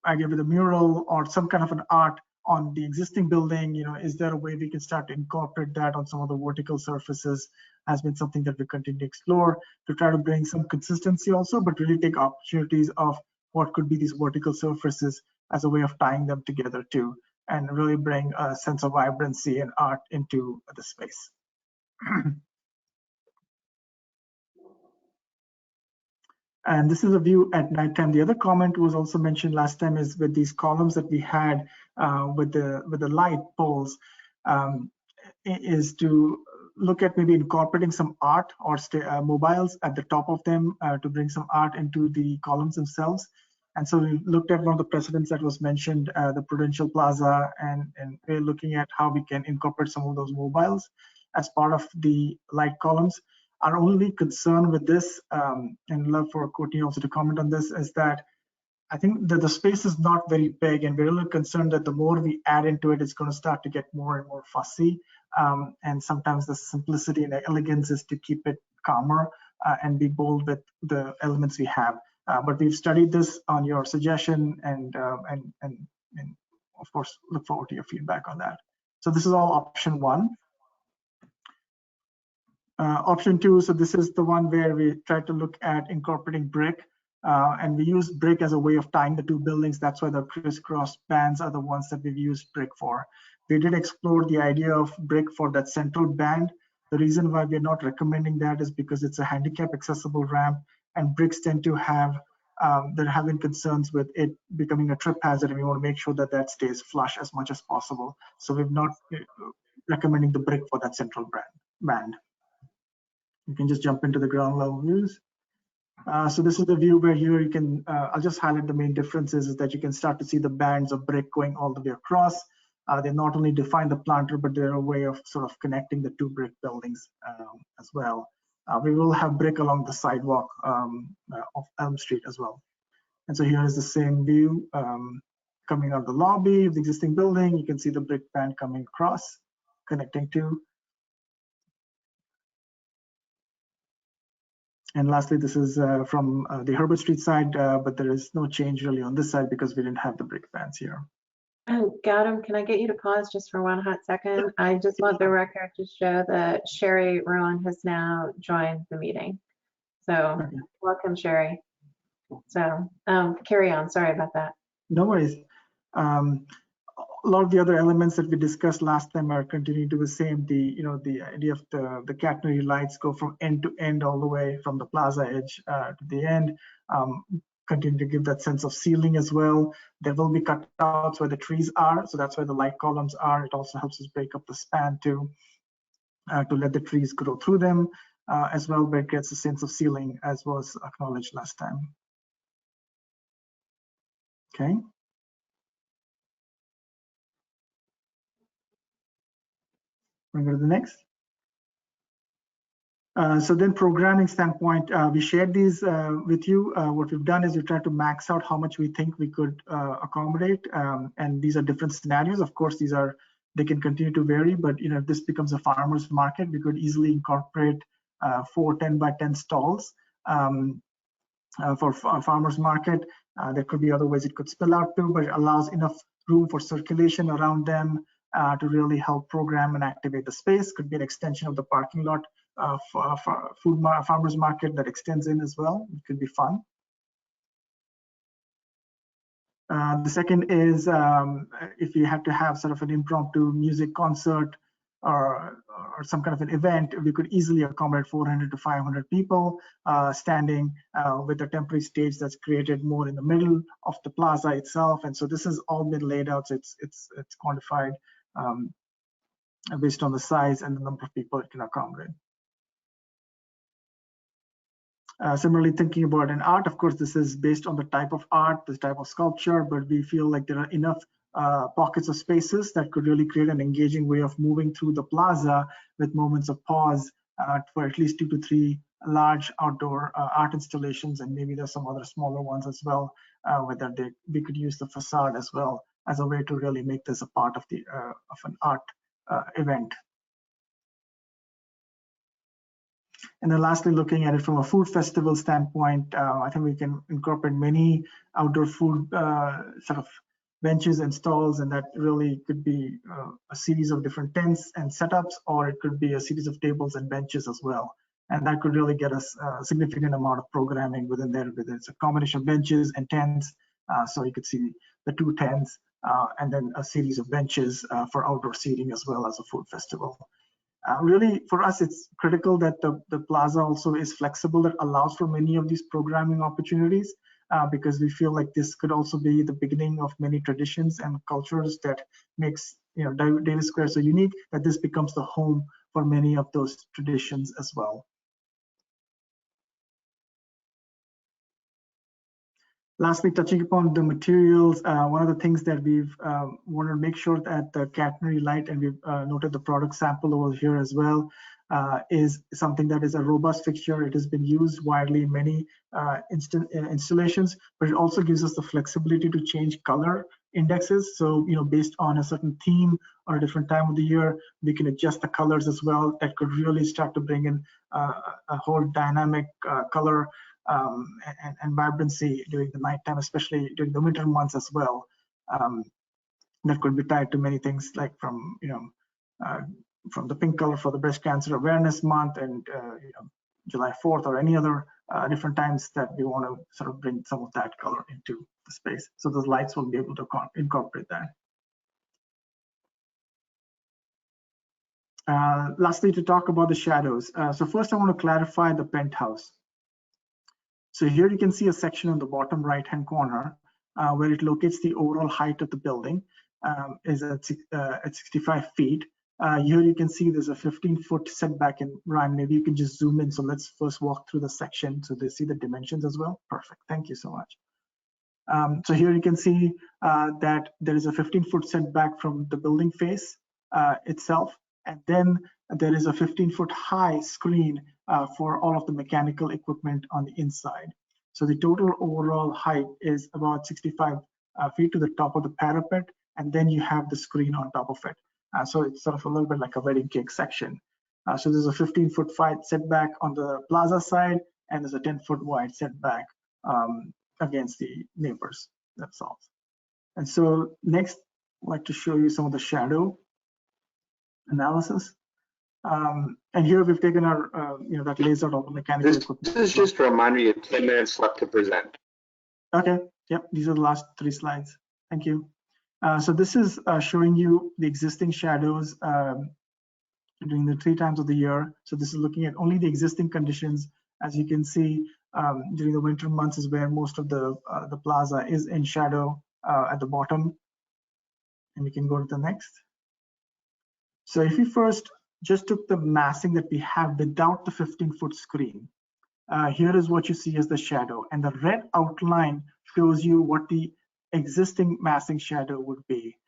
idea with the mural or some kind of an art on the existing building, is there a way we can start to incorporate that on some of the vertical surfaces, has been something that we continue to explore to try to bring some consistency also, but really take opportunities of what could be these vertical surfaces as a way of tying them together too, and really bring a sense of vibrancy and art into the space. And this is a view at nighttime. The other comment was also mentioned last time is with these columns that we had with the light poles, is to look at maybe incorporating some art or mobiles at the top of them to bring some art into the columns themselves. And so we looked at one of the precedents that was mentioned, the Prudential Plaza, and we're looking at how we can incorporate some of those mobiles as part of the light columns. Our only concern with this, and love for Courtney also to comment on this, is that I think that the space is not very big, and we're a little concerned that the more we add into it, it's going to start to get more and more fussy. And sometimes the simplicity and the elegance is to keep it calmer and be bold with the elements we have. But we've studied this on your suggestion, and of course look forward to your feedback on that. So this is all option one. Option two, so this is the one where we try to look at incorporating brick And we use brick as a way of tying the two buildings. That's why the crisscross bands are the ones that we've used brick for. We did explore the idea of brick for that central band. The reason why we're not recommending that is because it's a handicap accessible ramp, and bricks tend to have, they're having concerns with it becoming a trip hazard, and we want to make sure that that stays flush as much as possible. So we've not recommending the brick for that central band. You can just jump into the ground level views. So this is the view where here you can, I'll just highlight the main differences is that you can start to see the bands of brick going all the way across. They not only define the planter, but they're a way of sort of connecting the two brick buildings as well. We will have brick along the sidewalk of Elm Street as well. And so here is the same view coming out of the lobby of the existing building. You can see the brick band coming across, connecting to. And lastly, this is from the Herbert Street side, but there is no change really on this side because we didn't have the brick bands here. Gautam, can I get you to pause just for one hot second? I just want the record to show that Sherry Rowan has now joined the meeting. So Okay. welcome, Sherry. So carry on, sorry about that. No worries. A lot of the other elements that we discussed last time are continuing to be the same. The idea of the catenary lights go from end to end all the way from the plaza edge to the end. Continue to give that sense of ceiling as well. There will be cutouts where the trees are, so that's where the light columns are. It also helps us break up the span to let the trees grow through them as well, but it gets a sense of ceiling as was acknowledged last time. Okay. We'll go to the next. So then programming standpoint, we shared these with you. What we've done is we tried to max out how much we think we could accommodate. And these are different scenarios. Of course, they can continue to vary, but if this becomes a farmer's market, we could easily incorporate 4 10x10 stalls for a farmer's market. There could be other ways it could spill out to, but it allows enough room for circulation around them to really help program and activate the space. Could be an extension of the parking lot farmers market that extends in as well. It could be fun. The second is if you have to have sort of an impromptu music concert or some kind of an event, we could easily accommodate 400 to 500 people standing with a temporary stage that's created more in the middle of the plaza itself. And so this has all been laid out, so it's quantified based on the size and the number of people it can accommodate. Similarly, thinking about an art, of course, this is based on the type of art, the type of sculpture, but we feel like there are enough pockets of spaces that could really create an engaging way of moving through the plaza with moments of pause for at least 2 to 3 large outdoor art installations, and maybe there's some other smaller ones as well, whether we could use the facade as well as a way to really make this a part of an art event. And then lastly, looking at it from a food festival standpoint, I think we can incorporate many outdoor food sort of benches and stalls, and that really could be a series of different tents and setups, or it could be a series of tables and benches as well. And that could really get us a significant amount of programming within there, whether it's a combination of benches and tents. So you could see the 2 tents and then a series of benches for outdoor seating as well as a food festival. Really, for us, it's critical that the plaza also is flexible, that allows for many of these programming opportunities, because we feel like this could also be the beginning of many traditions and cultures that makes Davis Square so unique, that this becomes the home for many of those traditions as well. Lastly, touching upon the materials, one of the things that we've wanted to make sure that the catenary light, and we've noted the product sample over here as well, is something that is a robust fixture. It has been used widely in many installations, but it also gives us the flexibility to change color indexes. So, based on a certain theme or a different time of the year, we can adjust the colors as well. That could really start to bring in a whole dynamic color and vibrancy during the nighttime, especially during the winter months as well. That could be tied to many things, like from the pink color for the Breast Cancer Awareness Month and July 4th, or any other different times that we want to sort of bring some of that color into the space. So those lights will be able to incorporate that. Lastly, to talk about the shadows. So first I want to clarify the penthouse. So here you can see a section on the bottom right-hand corner where it locates the overall height of the building is at 65 feet. Here you can see there's a 15-foot setback, and Ryan, maybe you can just zoom in. So let's first walk through the section so they see the dimensions as well. Perfect, thank you so much. So here you can see that there is a 15-foot setback from the building face itself, and then there is a 15-foot high screen for all of the mechanical equipment on the inside. So the total overall height is about 65 feet to the top of the parapet, and then you have the screen on top of it. So it's sort of a little bit like a wedding cake section. So there's a 15-foot setback on the plaza side, and there's a 10-foot wide setback against the neighbors themselves. And so next, I'd like to show you some of the shadow analysis. And here we've taken our, that lays out all the mechanical equipment. This is just a reminder you have 10 minutes left to present. Okay, yep, these are the last 3 slides. Thank you. So this is showing you the existing shadows during the 3 times of the year. So this is looking at only the existing conditions. As you can see, during the winter months is where most of the plaza is in shadow at the bottom. And we can go to the next. So if we first just took the massing that we have without the 15-foot screen, here is what you see as the shadow. And the red outline shows you what the existing massing shadow would be.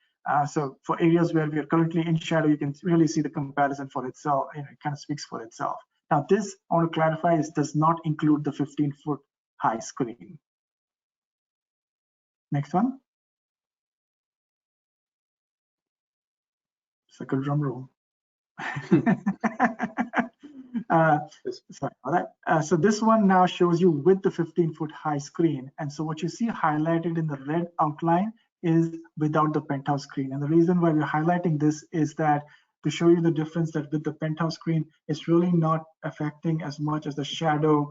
So for areas where we are currently in shadow, you can really see the comparison for itself. It kind of speaks for itself. Now this, I want to clarify, this does not include the 15-foot high screen. Next one. It's like a drum roll. Sorry about that. So this one now shows you with the 15-foot high screen. And so what you see highlighted in the red outline is without the penthouse screen. And the reason why we're highlighting this is that to show you the difference that with the penthouse screen, it's really not affecting as much as the shadow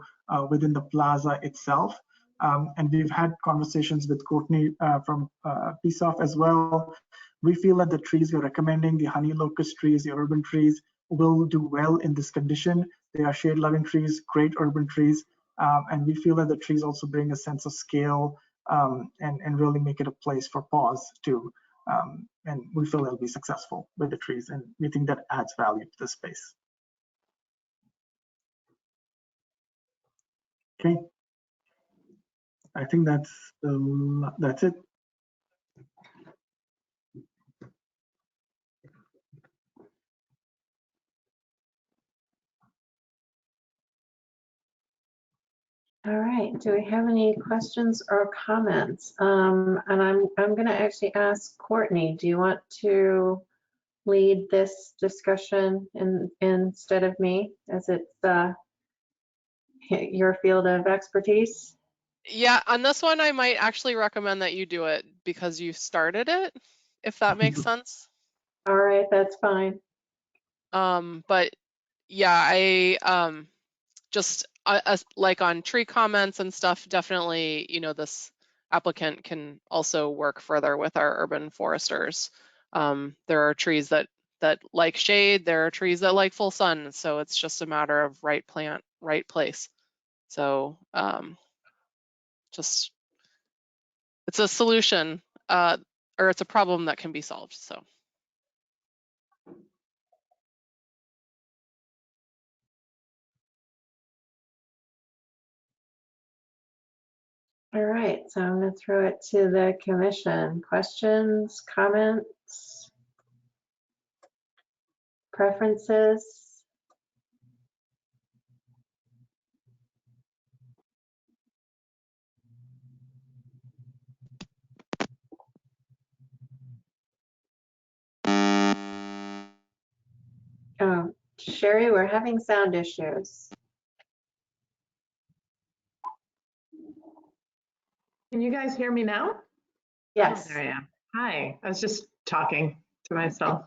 within the plaza itself. And we've had conversations with Courtney from PSOF as well. We feel that the trees we're recommending, the honey locust trees, the urban trees, will do well in this condition. They are shade-loving trees, great urban trees, and we feel that the trees also bring a sense of scale and really make it a place for pause too. And we feel it'll be successful with the trees, and we think that adds value to the space. Okay, I think that's it. All right, do we have any questions or comments? And I'm going to actually ask Courtney, do you want to lead this discussion instead of me, as it's your field of expertise? Yeah, on this one, I might actually recommend that you do it because you started it, if that makes sense. All right, that's fine. But yeah, I just like on tree comments and stuff, definitely, this applicant can also work further with our urban foresters. There are trees that like shade, there are trees that like full sun, so it's just a matter of right plant, right place. So just it's a solution or it's a problem that can be solved. So. All right, so I'm going to throw it to the commission. Questions, comments, preferences? Oh, Sherry, we're having sound issues. Can you guys hear me now? Yes. Oh, there I am. Hi, I was just talking to myself.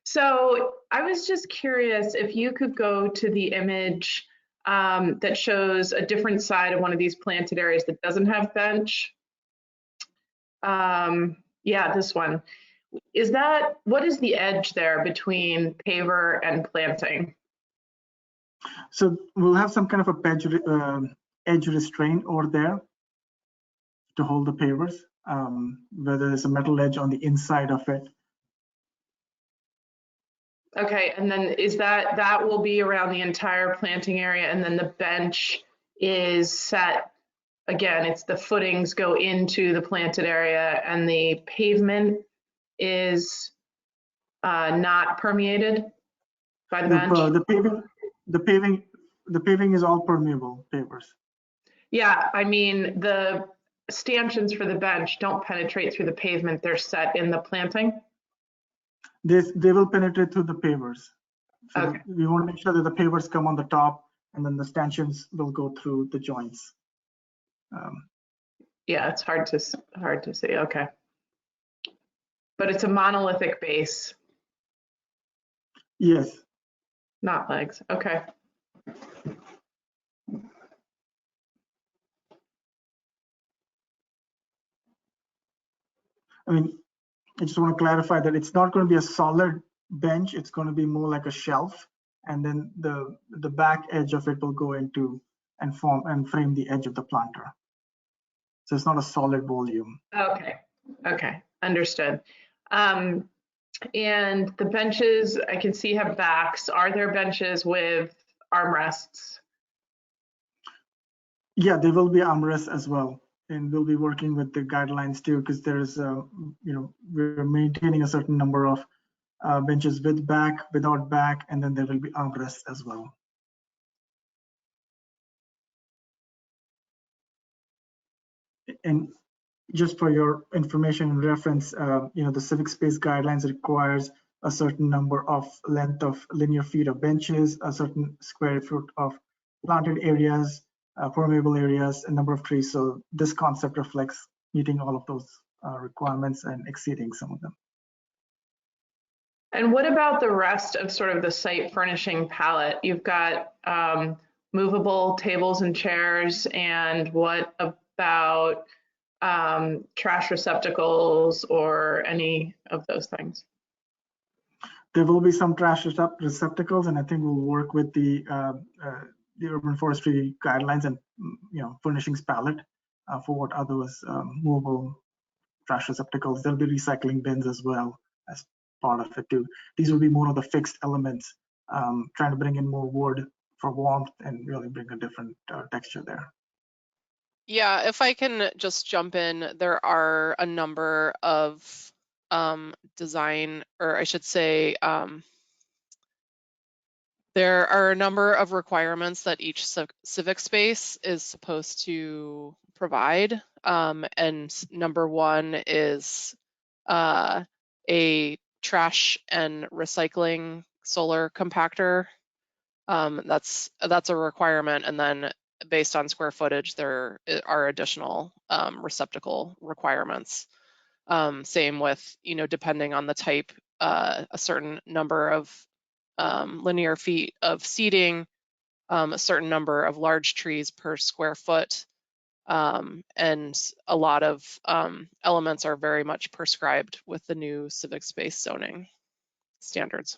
So I was just curious if you could go to the image that shows a different side of one of these planted areas that doesn't have bench. Yeah, this one. What is the edge there between paver and planting? So we'll have some kind of a edge restraint over there to hold the pavers, whether there's a metal edge on the inside of it. Okay, and then that will be around the entire planting area, and then the bench is set, again, it's the footings go into the planted area, and the pavement is not permeated by the bench? The paving is all permeable pavers. Yeah, I mean, the stanchions for the bench don't penetrate through the pavement, they're set in the planting? They will penetrate through the pavers. So Okay. we want to make sure that the pavers come on the top, and then the stanchions will go through the joints. Yeah, it's hard to see. Okay. But it's a monolithic base, Yes. not legs. Okay. I mean, I just want to clarify that it's not going to be a solid bench. It's going to be more like a shelf, and then the back edge of it will go into and form and frame the edge of the planter. So it's not a solid volume. Okay. Okay. Understood. And the benches I can see have backs. Are there benches with armrests? Yeah, there will be armrests as well, and we'll be working with the guidelines too, because there's we're maintaining a certain number of benches with back, without back, and then there will be armrests as well. And just for your information and reference, the civic space guidelines requires a certain number of length of linear feet of benches, a certain square foot of planted areas, permeable areas, a number of trees. So this concept reflects meeting all of those requirements and exceeding some of them. And what about the rest of sort of the site furnishing palette? You've got movable tables and chairs, and what about trash receptacles or any of those things? There will be some trash receptacles, and I think we'll work with the urban forestry guidelines and furnishings palette for what are those movable trash receptacles. There'll be recycling bins as well as part of it too. These will be more of the fixed elements, trying to bring in more wood for warmth and really bring a different texture there. Yeah, if I can just jump in, there are a number of design, or I should say, there are a number of requirements that each civic space is supposed to provide. And number one is a trash and recycling solar compactor. That's a requirement. And then based on square footage, there are additional receptacle requirements. Same with, depending on the type, a certain number of linear feet of seating, a certain number of large trees per square foot, and a lot of elements are very much prescribed with the new civic space zoning standards.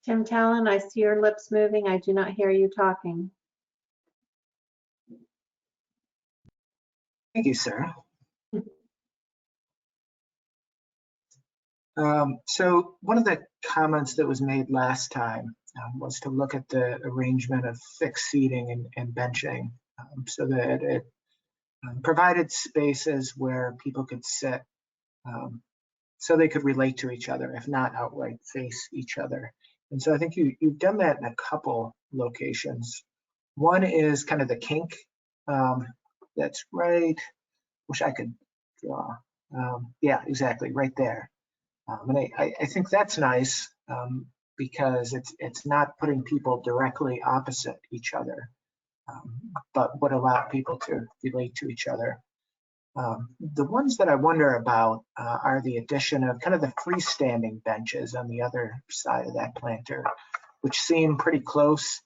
Tim Talon, I see your lips moving. I do not hear you talking. Thank you, Sarah. So one of the comments that was made last time was to look at the arrangement of fixed seating and benching so that it provided spaces where people could sit so they could relate to each other, if not outright face each other. And so I think you've done that in a couple locations. One is kind of the kink that's right. Wish I could draw Yeah, exactly, right there. And I think that's nice because it's not putting people directly opposite each other, but would allow people to relate to each other. The ones that I wonder about are the addition of kind of the freestanding benches on the other side of that planter, which seem pretty close.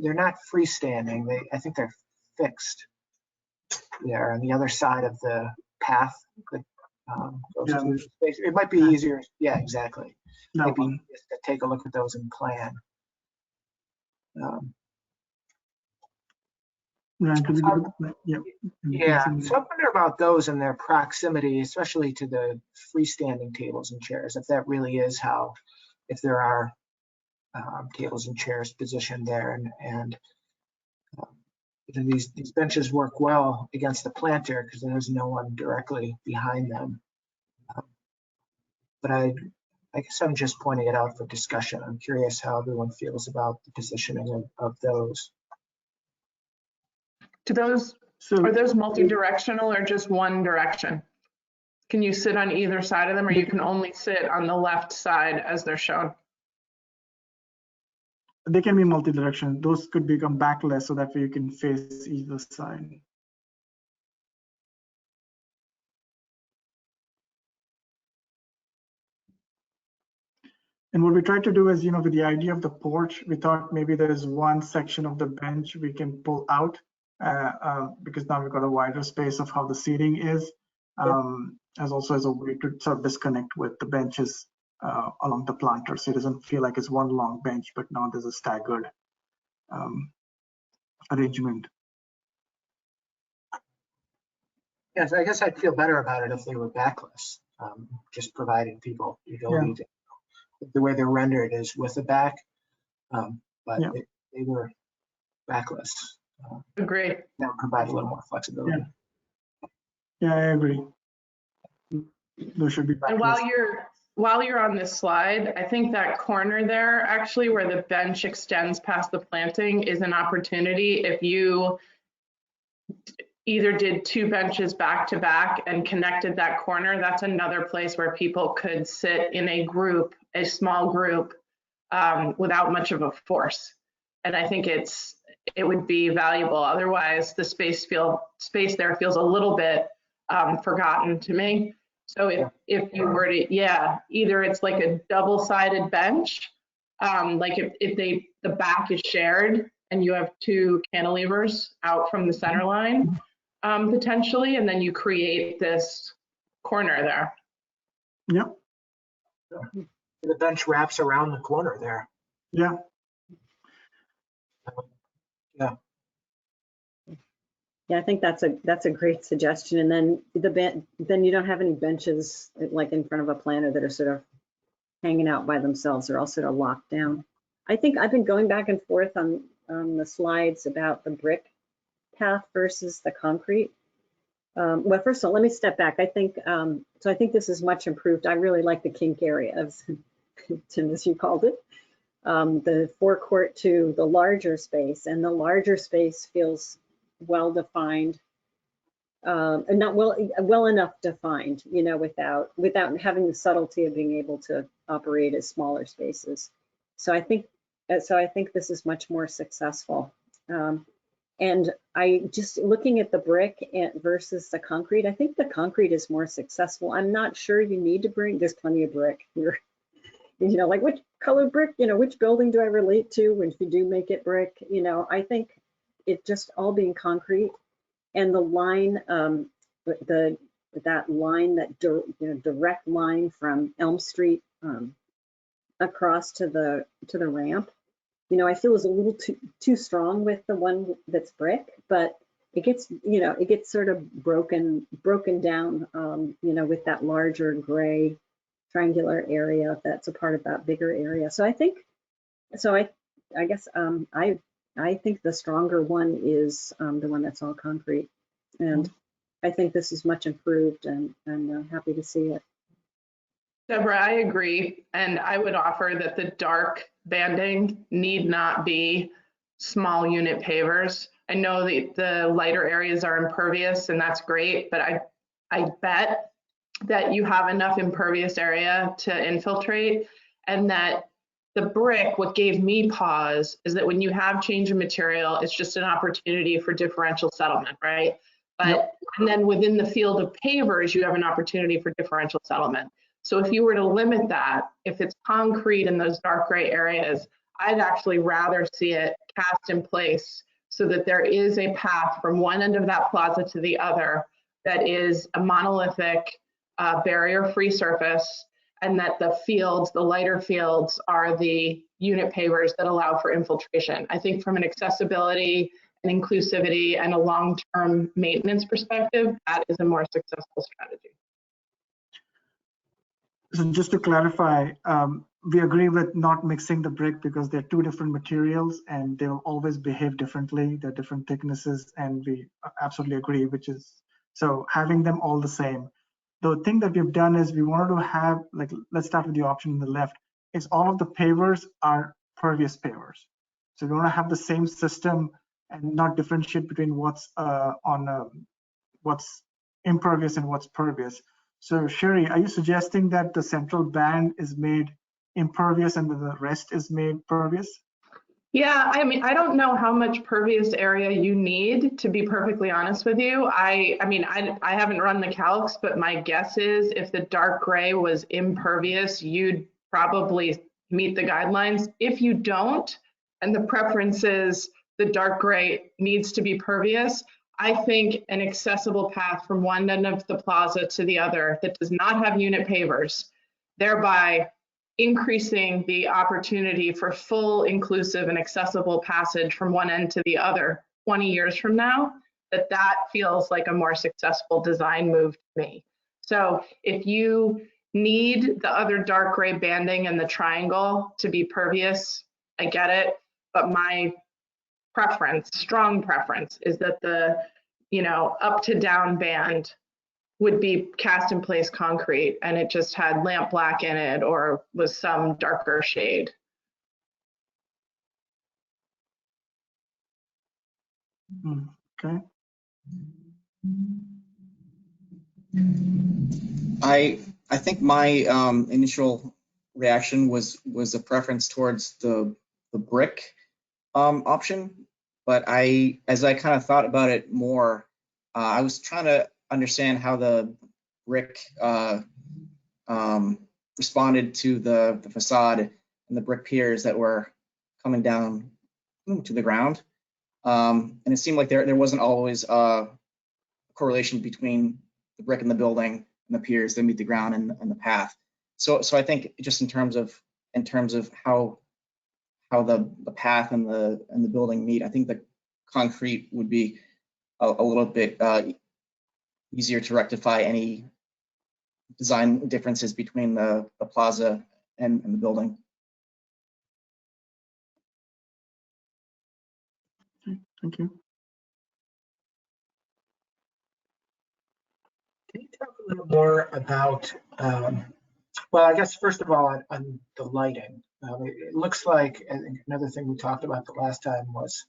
They're not freestanding. I think they're fixed there on the other side of the path that goes Yeah. through the space. It might be easier. Yeah, exactly. That Maybe one. just to take a look at those in plan. Ryan, could you give it? Yeah. Yeah, so I wonder about those and their proximity, especially to the freestanding tables and chairs, if that really is how, if there are tables and chairs positioned there, and these benches work well against the planter because there's no one directly behind them. But I guess I'm just pointing it out for discussion. I'm curious how everyone feels about the positioning of those. Are those multi-directional or just one direction? Can you sit on either side of them, or you can only sit on the left side as they're shown? They can be multi-directional. Those could become backless so that way you can face either side. And what we tried to do is, with the idea of the porch, we thought maybe there's one section of the bench we can pull out because now we've got a wider space of how the seating is, as also as a way to sort of disconnect with the benches along the planter. So it doesn't feel like it's one long bench, but now there's a staggered arrangement. Yes, I guess I'd feel better about it if they were backless, just providing people the ability to, the way they're rendered is with the back, but they were backless. Agree. That would provide a little more flexibility. Yeah, I agree. Those should be backless. And while you're on this slide, I think that corner there, actually where the bench extends past the planting, is an opportunity. If you either did two benches back to back and connected that corner, that's another place where people could sit in a group, a small group, without much of a force. And I think it would be valuable. Otherwise, the space there feels a little bit forgotten to me. So if you were to, either it's like a double-sided bench, like if the back is shared and you have two cantilevers out from the center line, potentially, and then you create this corner there. Yep. The bench wraps around the corner there. Yeah. Yeah, I think that's a great suggestion. And then then you don't have any benches like in front of a planter that are sort of hanging out by themselves. They're all sort of locked down. I think I've been going back and forth on the slides about the brick path versus the concrete. Well, first of all, let me step back. I think I think this is much improved. I really like the kink area, as Tim, as you called it, the forecourt to the larger space, and the larger space feels well defined, and not well enough defined, without having the subtlety of being able to operate as smaller spaces. So I think this is much more successful. And I just looking at the brick versus the concrete, I think the concrete is more successful. I'm not sure you need to there's plenty of brick here. Like which color brick, which building do I relate to when you do make it brick? I think it just all being concrete, and the line, that line, that direct line from Elm Street across to the ramp, I feel is a little too strong with the one that's brick, but it gets sort of broken down, with that larger gray triangular area that's a part of that bigger area. So I guess I think the stronger one is the one that's all concrete, and I think this is much improved, and I'm happy to see it. Deborah, I agree, and I would offer that the dark banding need not be small unit pavers. I know that the lighter areas are impervious, and that's great, but I bet that you have enough impervious area to infiltrate, and that the brick, what gave me pause is that when you have change in material, it's just an opportunity for differential settlement, right? But and then within the field of pavers, you have an opportunity for differential settlement. So if you were to limit that, if it's concrete in those dark gray areas, I'd actually rather see it cast in place so that there is a path from one end of that plaza to the other that is a monolithic barrier-free surface, and that the fields, the lighter fields, are the unit pavers that allow for infiltration. I think from an accessibility and inclusivity and a long-term maintenance perspective, that is a more successful strategy. So just to clarify, we agree with not mixing the brick because they're two different materials and they'll always behave differently. They're different thicknesses, and we absolutely agree, which is, so having them all the same. The thing that we've done is we wanted to have, like, let's start with the option on the left, is all of the pavers are pervious pavers. So we want to have the same system and not differentiate between what's what's impervious and what's pervious. So Sherry, are you suggesting that the central band is made impervious and the rest is made pervious? Yeah, I mean, I don't know how much pervious area you need, to be perfectly honest with you. I mean, I haven't run the calcs, but my guess is if the dark gray was impervious, you'd probably meet the guidelines. If you don't, and the preference is the dark gray needs to be pervious, I think an accessible path from one end of the plaza to the other that does not have unit pavers, thereby increasing the opportunity for full, inclusive, and accessible passage from one end to the other 20 years from now, that feels like a more successful design move to me. So if you need the other dark gray banding and the triangle to be pervious, I get it, but my preference, strong preference, is that the, you know, up to down band would be cast in place concrete and it just had lamp black in it or was some darker shade. Okay. I think my initial reaction was a preference towards the brick option, but as I kind of thought about it more, I was trying to understand how the brick responded to the facade and the brick piers that were coming down to the ground, and it seemed like there wasn't always a correlation between the brick in the building and the piers that meet the ground and the path. So I think just in terms of how the path and the building meet, I think the concrete would be a little bit easier to rectify any design differences between the plaza and the building. Thank you. Can you talk a little more about, well, I guess first of all, on the lighting. It looks like, I think another thing we talked about the last time was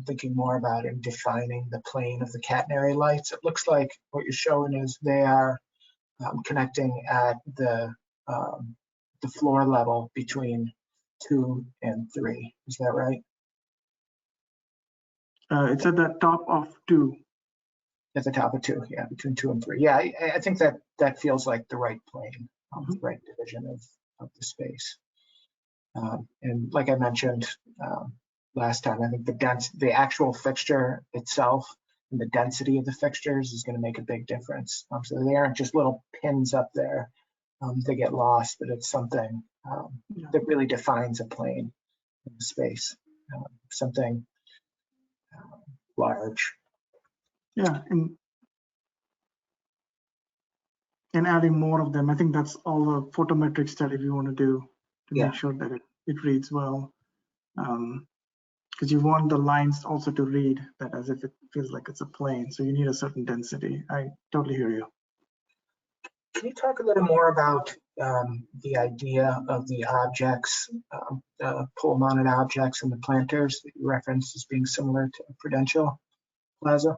thinking more about and defining the plane of the catenary lights. It looks like what you're showing is they are connecting at the floor level between 2 and 3. Is that right? It's at the top of 2. At the top of 2, yeah, between 2 and 3. Yeah, I think that feels like the right plane, the right division of the space. And like I mentioned last time, I think the actual fixture itself and the density of the fixtures is going to make a big difference. So they aren't just little pins up there. They get lost, but it's something that really defines a plane in the space, something large. Yeah, and adding more of them. I think that's all the photometric study we want to do to make sure that it reads well. Because you want the lines also to read that as if it feels like it's a plane. So you need a certain density. I totally hear you. Can you talk a little more about the idea of the objects, pole-mounted objects and the planters that you referenced as being similar to Prudential Plaza?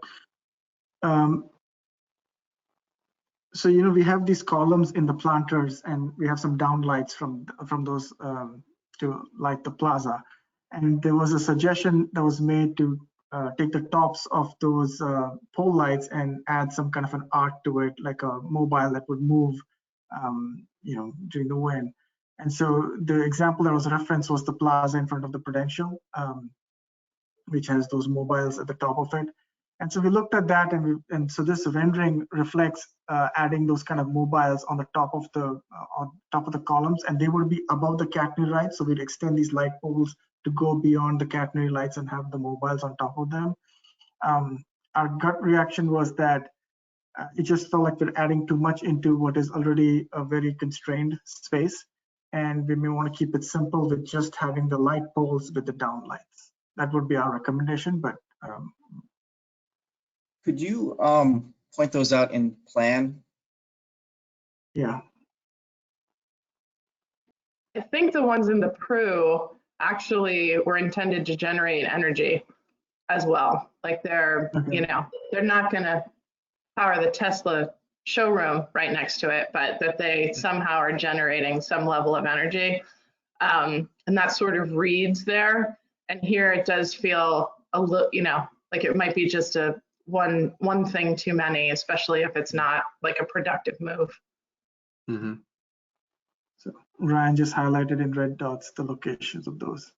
so we have these columns in the planters, and we have some downlights from those to light the plaza. And there was a suggestion that was made to take the tops of those pole lights and add some kind of an arc to it, like a mobile that would move, during the wind. And so the example that was referenced was the plaza in front of the Prudential, which has those mobiles at the top of it. And so we looked at that, and so this rendering reflects adding those kind of mobiles on the top of the columns, and they would be above the catenary lights. So we'd extend these light poles to go beyond the catenary lights and have the mobiles on top of them. Our gut reaction was that it just felt like we're adding too much into what is already a very constrained space, and we may want to keep it simple with just having the light poles with the downlights. That would be our recommendation, but Could you point those out in plan? yeah. I think the ones in the Pru actually were intended to generate energy as well. Like they're, Okay. they're not going to power the Tesla showroom right next to it, but that they somehow are generating some level of energy. And that sort of reads there. And here it does feel a little, like it might be just a one thing too many, especially if it's not like a productive move. Mm-hmm. So Ryan just highlighted in red dots the locations of those.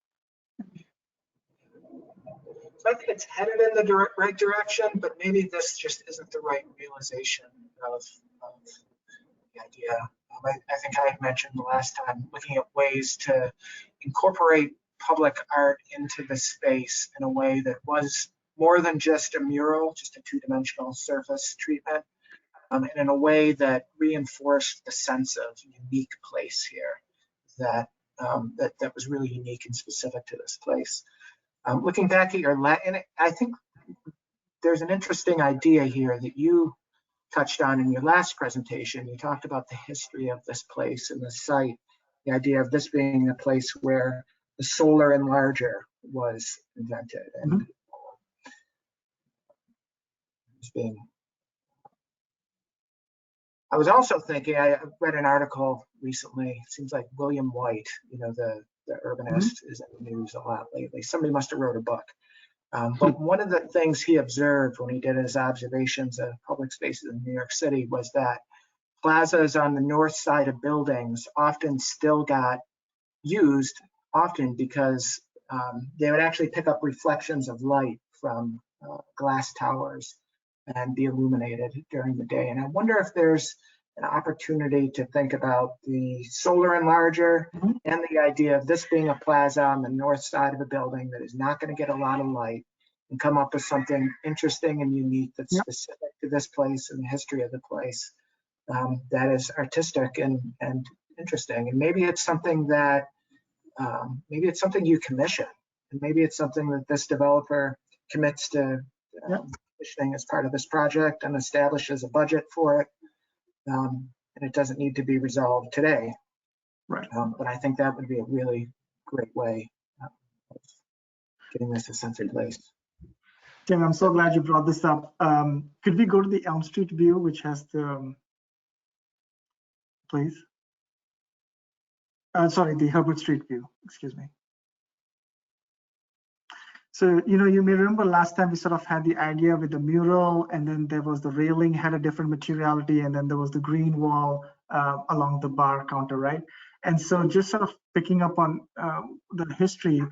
So I think it's headed in the right direction, but maybe this just isn't the right realization of the idea. I think I had mentioned the last time, looking at ways to incorporate public art into the space in a way that was more than just a mural, just a two-dimensional surface treatment, and in a way that reinforced the sense of unique place here, that was really unique and specific to this place. Looking back at and I think there's an interesting idea here that you touched on in your last presentation. You talked about the history of this place and the site, the idea of this being a place where the solar enlarger was invented. And I was also thinking, I read an article recently, it seems like William White, the urbanist, is in the news a lot lately. Somebody must have wrote a book. But one of the things he observed when he did his observations of public spaces in New York City was that plazas on the north side of buildings often still got used, often because they would actually pick up reflections of light from glass towers and be illuminated during the day. And I wonder if there's an opportunity to think about the solar enlarger and the idea of this being a plaza on the north side of a building that is not going to get a lot of light, and come up with something interesting and unique that's specific to this place and the history of the place, that is artistic and interesting. And maybe it's something that you commission, and maybe it's something that this developer commits to commissioning as part of this project and establishes a budget for it. And it doesn't need to be resolved today. Right. But I think that would be a really great way of getting this a sense of place. Tim, I'm so glad you brought this up. Could we go to the Elm Street view, which has the, please? Sorry, the Herbert Street view, excuse me. So, you may remember last time we sort of had the idea with the mural, and then there was the railing had a different materiality, and then there was the green wall along the bar counter, right? And so just sort of picking up on the history,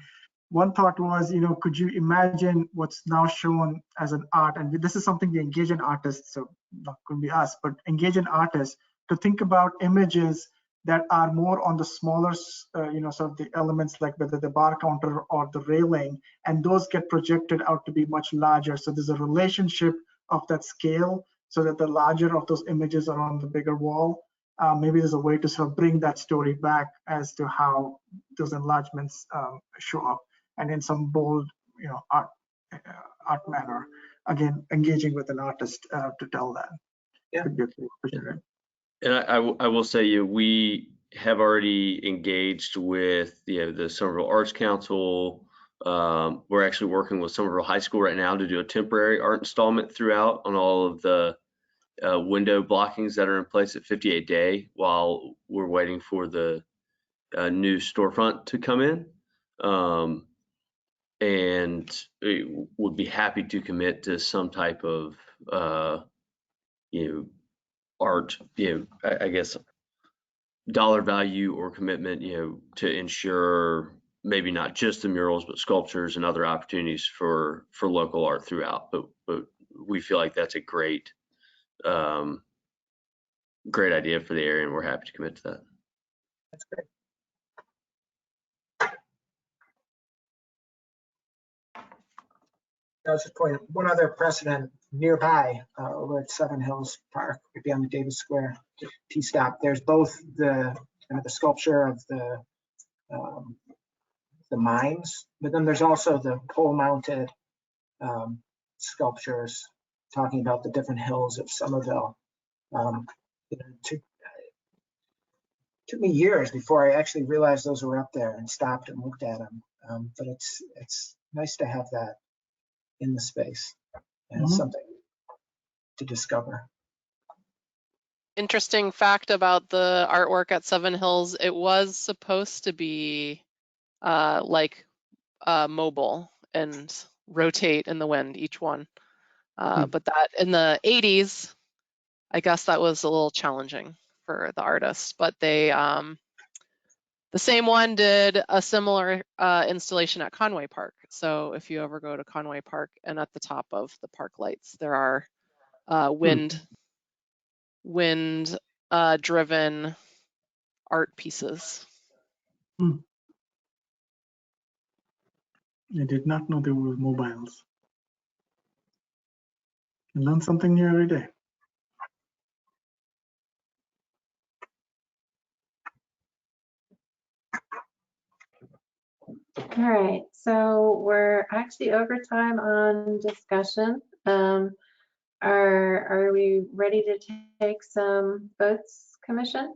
one thought was, could you imagine what's now shown as an art? And this is something we engage in artists, so not going to be us, but engage in artists to think about images that are more on the smaller, sort of the elements, like whether the bar counter or the railing, and those get projected out to be much larger. So there's a relationship of that scale, so that the larger of those images are on the bigger wall. Maybe there's a way to sort of bring that story back as to how those enlargements show up, and in some bold, art manner. Again, engaging with an artist to tell that. Yeah. Could be a cool opportunity. And I will say, we have already engaged with the Somerville Arts Council. We're actually working with Somerville High School right now to do a temporary art installment throughout on all of the window blockings that are in place at 58 Day while we're waiting for the new storefront to come in. And would be happy to commit to some type of, art, I guess, dollar value or commitment, to ensure maybe not just the murals, but sculptures and other opportunities for local art throughout. But we feel like that's a great idea for the area, and we're happy to commit to that. That's great. I was just pointing, one other precedent nearby over at Seven Hills Park, right beyond the Davis Square T-stop. There's both the sculpture of the mines, but then there's also the pole-mounted sculptures talking about the different hills of Somerville. It took me years before I actually realized those were up there and stopped and looked at them. But it's nice to have that in the space and something to discover. Interesting fact about the artwork at Seven Hills, it was supposed to be mobile and rotate in the wind, each one. But that in the 80s, I guess that was a little challenging for the artists, but they, the same one did a similar installation at Conway Park. So if you ever go to Conway Park, and at the top of the park lights, there are wind driven art pieces. I did not know there were mobiles. You learn something new every day. All right, so we're actually over time on discussion. Are we ready to take some votes, Commission?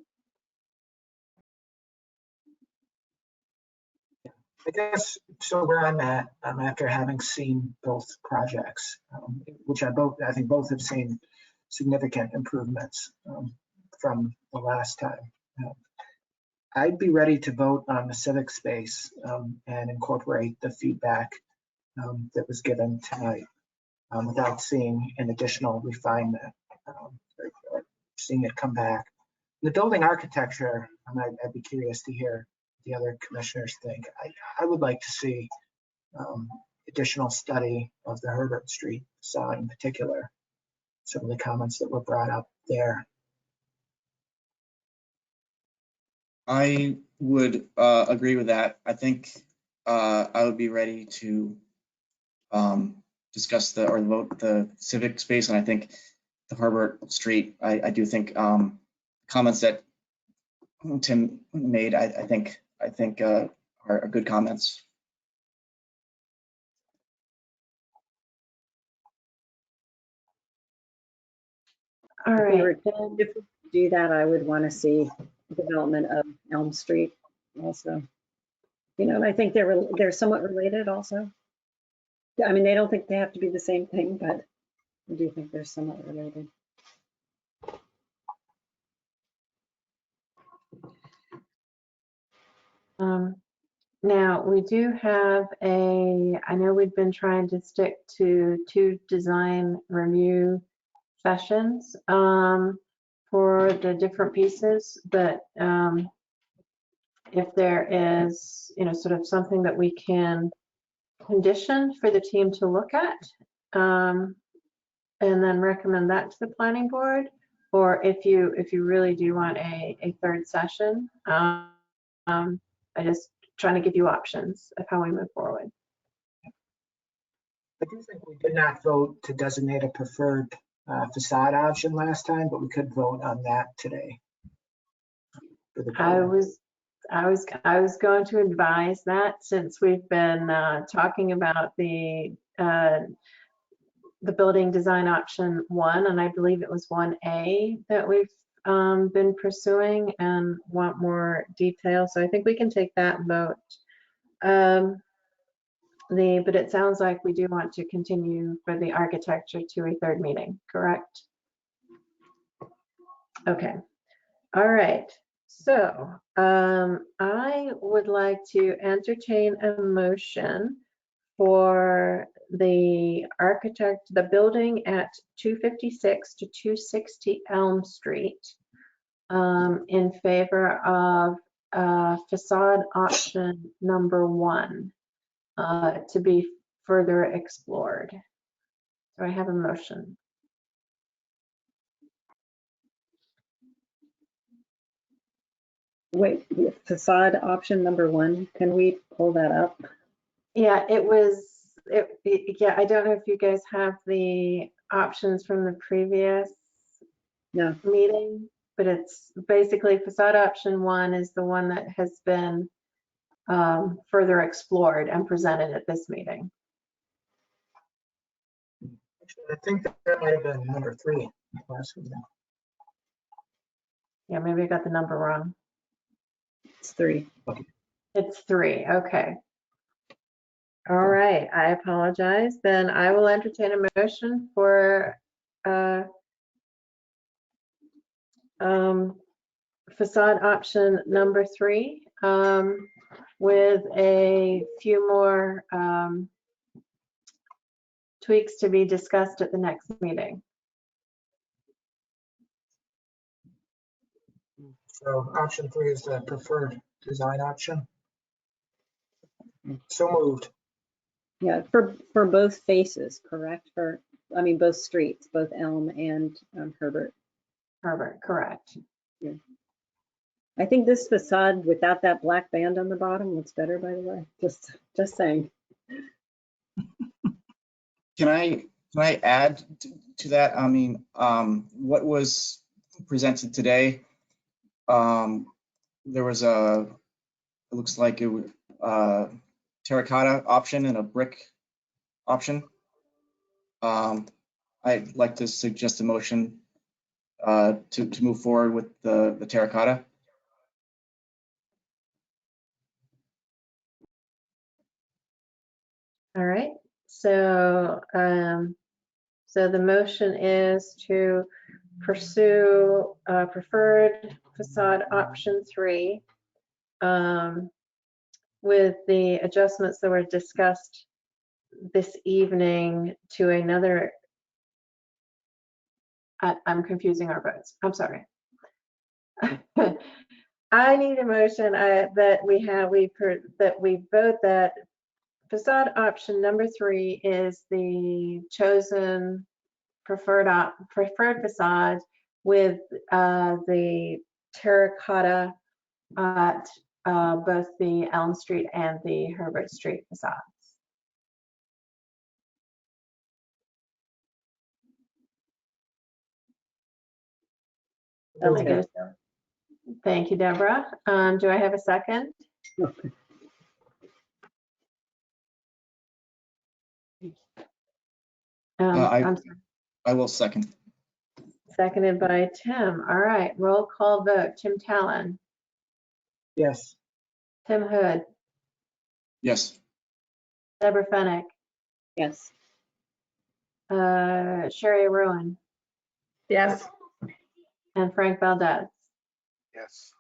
I guess so. Where I'm at, after having seen both projects, which I think both have seen significant improvements from the last time. I'd be ready to vote on the civic space and incorporate the feedback that was given tonight without seeing an additional refinement, or seeing it come back. The building architecture, I'd be curious to hear the other commissioners think. I would like to see additional study of the Herbert Street facade in particular, some of the comments that were brought up there. I would agree with that. I think I would be ready to discuss vote the civic space, and I think the Herbert Street. I do think comments that Tim made. I think are good comments. All If we right, were then, to do that, I would want to see development of Elm Street also. And I think they're somewhat related also. I mean, they don't think they have to be the same thing, but I do think they're somewhat related. now we do have I know we've been trying to stick to 2 design review sessions for the different pieces, but if there is, sort of something that we can condition for the team to look at, and then recommend that to the planning board, or if you really do want a 3rd session, I just trying to give you options of how we move forward. I do think we did not vote to designate a preferred facade option last time, but we could vote on that today. I was going to advise that, since we've been talking about the building design option 1, and I believe it was 1A that we've been pursuing and want more detail. So I think we can take that vote. But it sounds like we do want to continue for the architecture to a 3rd meeting, correct? Okay. All right. So I would like to entertain a motion for the building at 256 to 260 Elm Street in favor of facade option number 1 to be further explored. Do I have a motion? Wait, facade option number 1, can we pull that up? Yeah, yeah, I don't know if you guys have the options from the previous No. meeting, but it's basically facade option 1 is the one that has been further explored and presented at this meeting. Actually, I think that might have been number 3 last meeting. Yeah, maybe I got the number wrong. It's 3. It's 3, okay. All right, I apologize. Then I will entertain a motion for facade option number 3 with a few more tweaks to be discussed at the next meeting. So option 3 is the preferred design option. So moved. Yeah, for both faces, correct? Both streets, both Elm and Herbert. Herbert, correct. Yeah. I think this facade without that black band on the bottom looks better, by the way. Just saying. Can I add to that? I mean, what was presented today, there was it looks like it was terracotta option and a brick option. I'd like to suggest a motion to move forward with the terracotta. All right, so so the motion is to pursue preferred facade option 3 with the adjustments that were discussed this evening to another. I'm confusing our votes. I'm sorry. I need a motion that we vote that facade option number 3 is the chosen preferred facade with the terracotta at both the Elm Street and the Herbert Street facades. Okay. Thank you, Deborah. Do I have a second? I'm sorry. I will second. Seconded by Tim. All right, roll call vote. Tim Talon, Yes. Tim Hood, Yes. Deborah Fennick, Yes. Sherry Rowan, Yes. and Frank Valdez. Yes.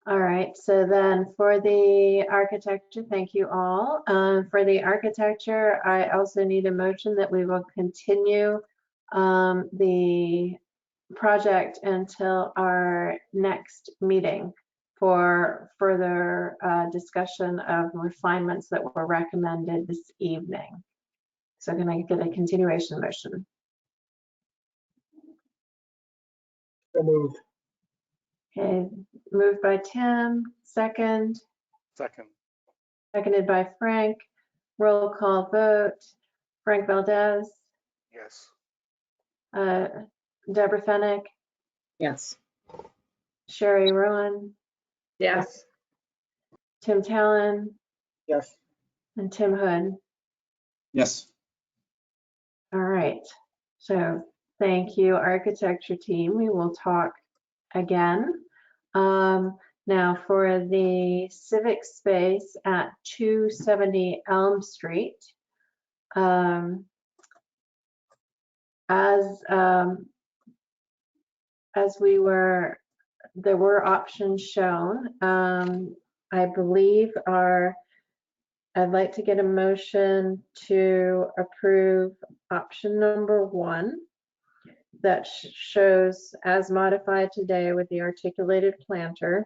All right, so then for the architecture, thank you all. For the architecture, I also need a motion that we will continue the project until our next meeting for further discussion of refinements that were recommended this evening. So can I get a continuation motion? So moved. Okay, moved by Tim, second. Second. Seconded by Frank. Roll call vote. Frank Valdez, Yes. Deborah Fennick, Yes. Sherry Rowan, Yes. Tim Talon, Yes. and Tim Hood. Yes. All right, so thank you, architecture team. We will talk again. Now for the civic space at 270 Elm Street. As as there were options shown. I believe I'd like to get a motion to approve option number 1 that shows as modified today with the articulated planter,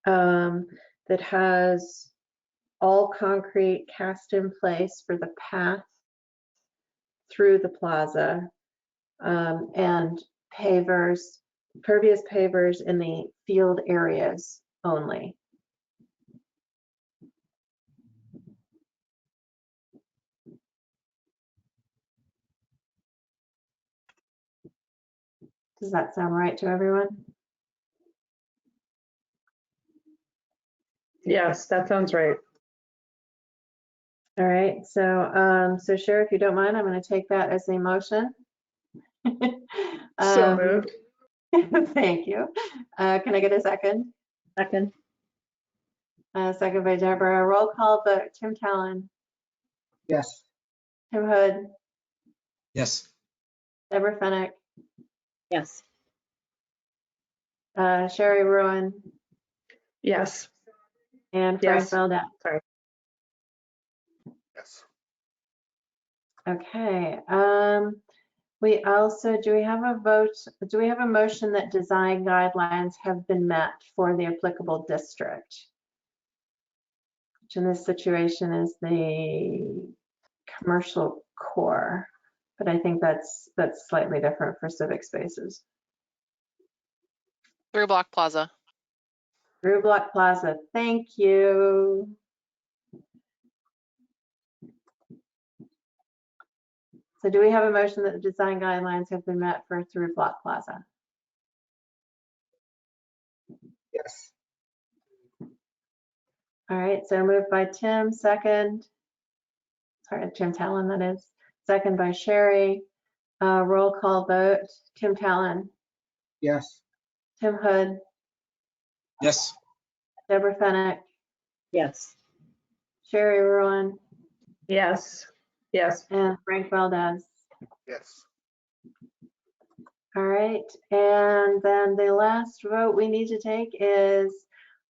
that has all concrete cast in place for the path through the plaza, and pervious pavers in the field areas only. Does that sound right to everyone? Yes, that sounds right. All right, so Sherry, if you don't mind, I'm going to take that as a motion. So moved. Thank you. Can I get a second? Second. Second by Deborah. Roll call vote. Tim Talon, Yes. Tim Hood, Yes. Deborah Fennick, Yes. Sherry Ruin, Yes. and Frank Yes. Valdez. Yes. Okay. We also, do we have a motion that design guidelines have been met for the applicable district? Which in this situation is the commercial core, but I think that's slightly different for civic spaces. Through Block Plaza. Through Block Plaza, thank you. So do we have a motion that the design guidelines have been met for Through Block Plaza? Yes. All right, so moved by Tim, second. Sorry, Tim Talon, that is. Second by Sherry. Roll call vote. Tim Talon, Yes. Tim Hood, Yes. Deborah Fennick, Yes. Sherry Ruin, Yes. Yes. and Frank Valdez. Yes. All right, and then the last vote we need to take is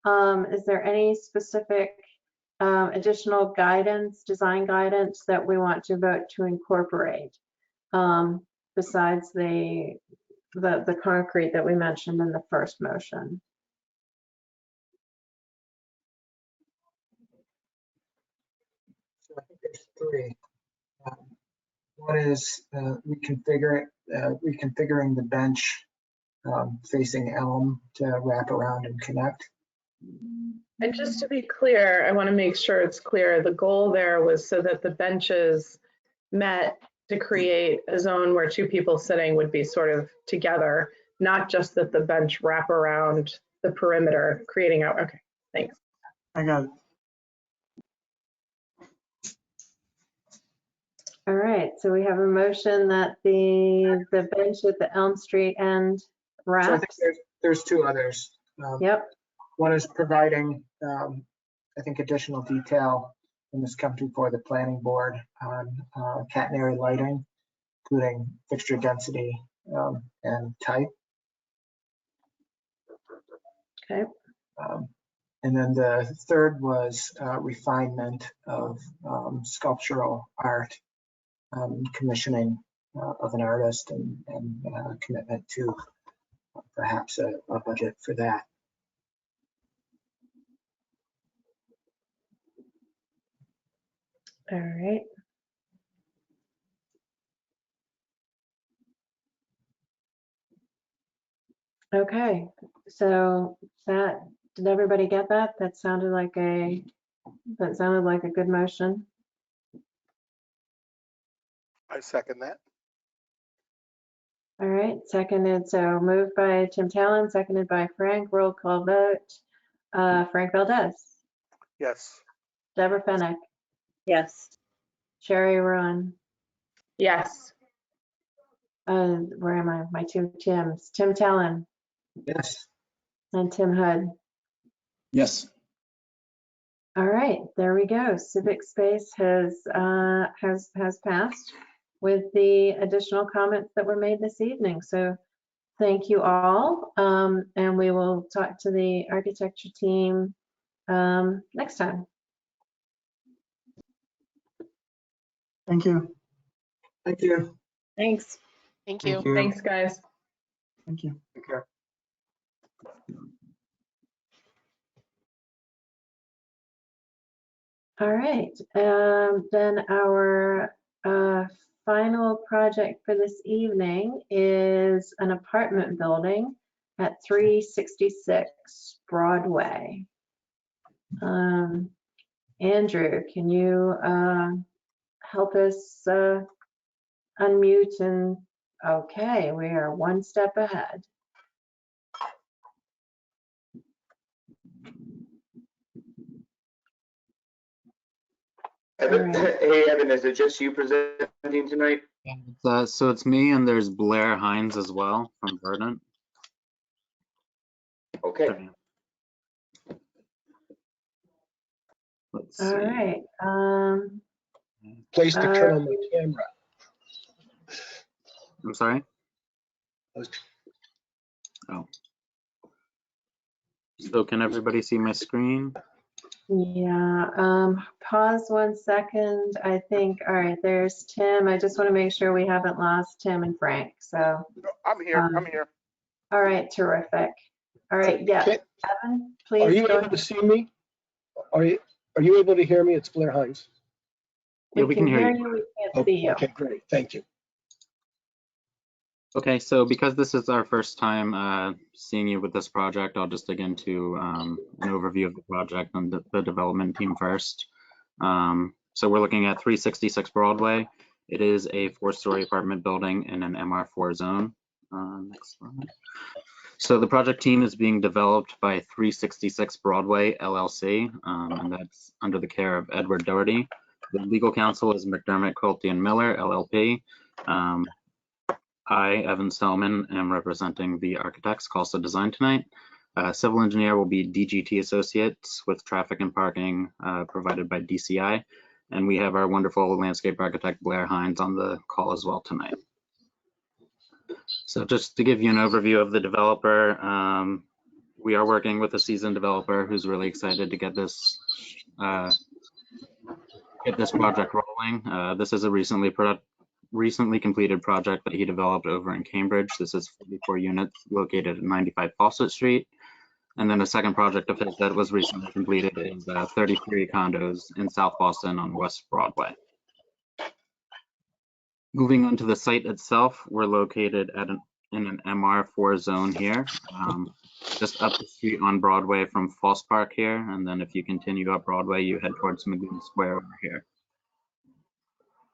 there any specific additional guidance, design guidance that we want to vote to incorporate besides the concrete that we mentioned in the first motion? So I think there's 3. One is reconfiguring the bench facing Elm to wrap around and connect. And just to be clear, I want to make sure it's clear, the goal there was so that the benches met to create a zone where 2 people sitting would be sort of together, not just that the bench wrap around the perimeter, creating out. Okay, thanks. I got it. All right, so we have a motion that the bench at the Elm Street end So I think wraps. there's 2 others. Yep. One is providing, I think, additional detail when this comes before the planning board on catenary lighting, including fixture density and type. Okay. And then the third was refinement of sculptural art, commissioning of an artist and commitment to perhaps a budget for that. All right. Okay, so did everybody get that? That sounded like a good motion. I second that. All right, seconded, so moved by Tim Talon, seconded by Frank. Roll call vote. Frank Valdez, Yes. Deborah Fennick, Yes. Sherry Ruin, Yes. where am I? My 2 Tims. Tim Talon Yes. and Tim Hood. Yes. All right, there we go. Civic Space has passed with the additional comments that were made this evening. So thank you all. And we will talk to the architecture team next time. Thank you. Thank you. Thanks. Thank you. Thanks, guys. Thank you. Take care. All right, then our final project for this evening is an apartment building at 366 Broadway. Andrew, can you help us unmute and, okay, we are one step ahead. Evan, All right. hey, Evan, is it just you presenting tonight? So it's me and there's Blair Hines as well from Verdant. Okay. Let's All see. right. Place to turn on the camera. I'm sorry? Was- Oh. So can everybody see my screen? Yeah, pause 1 second. I think, all right, there's Tim. I just want to make sure we haven't lost Tim and Frank. So, I'm here. I'm here. all right, terrific. All right, yeah, Evan, Are please you go able ahead. to see me? Are you able to hear me? It's Blair Hines. Yeah, We can hear you, we can't see you. Okay, great. Thank you. Okay, so because this is our first time seeing you with this project, I'll just dig into an overview of the project and the development team first. So we're looking at 366 Broadway. It is a 4-story apartment building in an MR4 zone. Next slide. So the project team is being developed by 366 Broadway LLC, and that's under the care of Edward Doherty. The legal counsel is McDermott, Quilty & Miller, LLP. I, Evan Stellman, am representing the architects, Calsa Design tonight. Civil engineer will be DGT Associates with traffic and parking provided by DCI. And we have our wonderful landscape architect, Blair Hines, on the call as well tonight. So just to give you an overview of the developer, we are working with a seasoned developer who's really excited to get this project rolling. This is a recently completed project that he developed over in Cambridge. This is 44 units located at 95 Fawcett Street. And then a second project of his that was recently completed is 33 condos in South Boston on West Broadway. Moving on to the site itself, we're located in an MR4 zone here, just up the street on Broadway from Foss Park here. And then if you continue up Broadway, you head towards Magoon Square over here.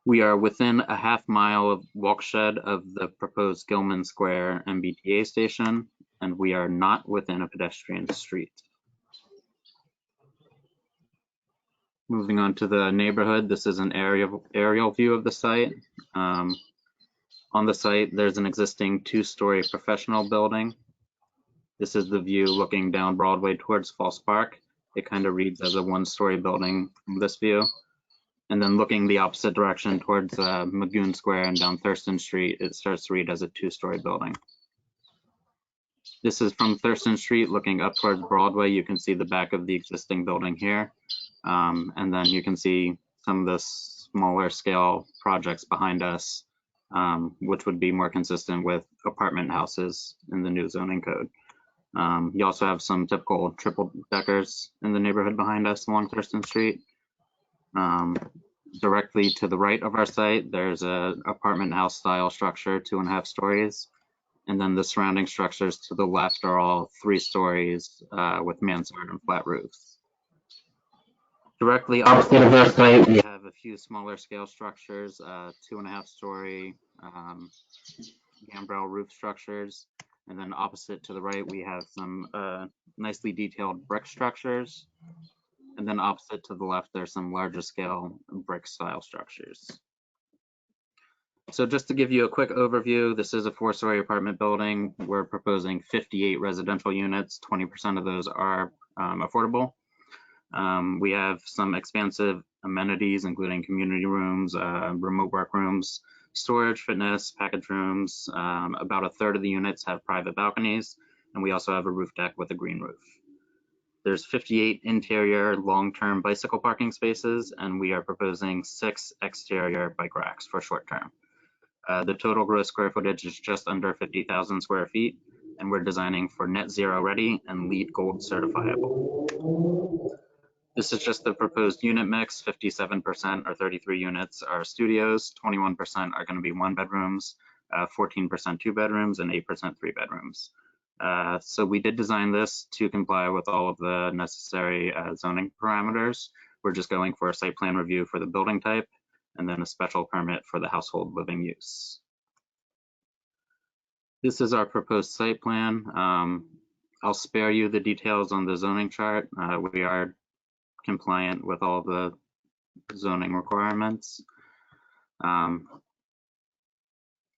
We are within a half-mile of walkshed of the proposed Gilman Square MBTA station, and we are not within a pedestrian street. Moving on to the neighborhood, this is an aerial view of the site. On the site, there's an existing 2-story professional building. This is the view looking down Broadway towards Foss Park. It kind of reads as a 1-story building from this view. And then looking the opposite direction towards Magoon Square and down Thurston Street, it starts to read as a 2-story building. This is from Thurston Street looking up towards Broadway. You can see the back of the existing building here. And then you can see some of the smaller scale projects behind us, which would be more consistent with apartment houses in the new zoning code. You also have some typical triple deckers in the neighborhood behind us along Thurston Street. Directly to the right of our site, there's an apartment house style structure, 2.5 stories. And then the surrounding structures to the left are all 3 stories with mansard and flat roofs. Directly opposite of our site, we have a few smaller scale structures, 2.5 story gambrel roof structures. And then opposite to the right, we have some nicely detailed brick structures. And then opposite to the left, there's some larger scale brick style structures. So just to give you a quick overview, this is a 4-story apartment building. We're proposing 58 residential units. 20% of those are affordable. We have some expansive amenities, including community rooms, remote work rooms, storage, fitness, package rooms. About a third of the units have private balconies, and we also have a roof deck with a green roof. There's 58 interior long-term bicycle parking spaces, and we are proposing 6 exterior bike racks for short-term. The total gross square footage is just under 50,000 square feet, and we're designing for net zero ready and LEED Gold certifiable. This is just the proposed unit mix. 57% or 33 units are studios, 21% are going to be 1-bedrooms, 14% 2-bedrooms, and 8% 3-bedrooms. So we did design this to comply with all of the necessary zoning parameters. We're just going for a site plan review for the building type and then a special permit for the household living use. This is our proposed site plan. I'll spare you the details on the zoning chart. We are compliant with all the zoning requirements.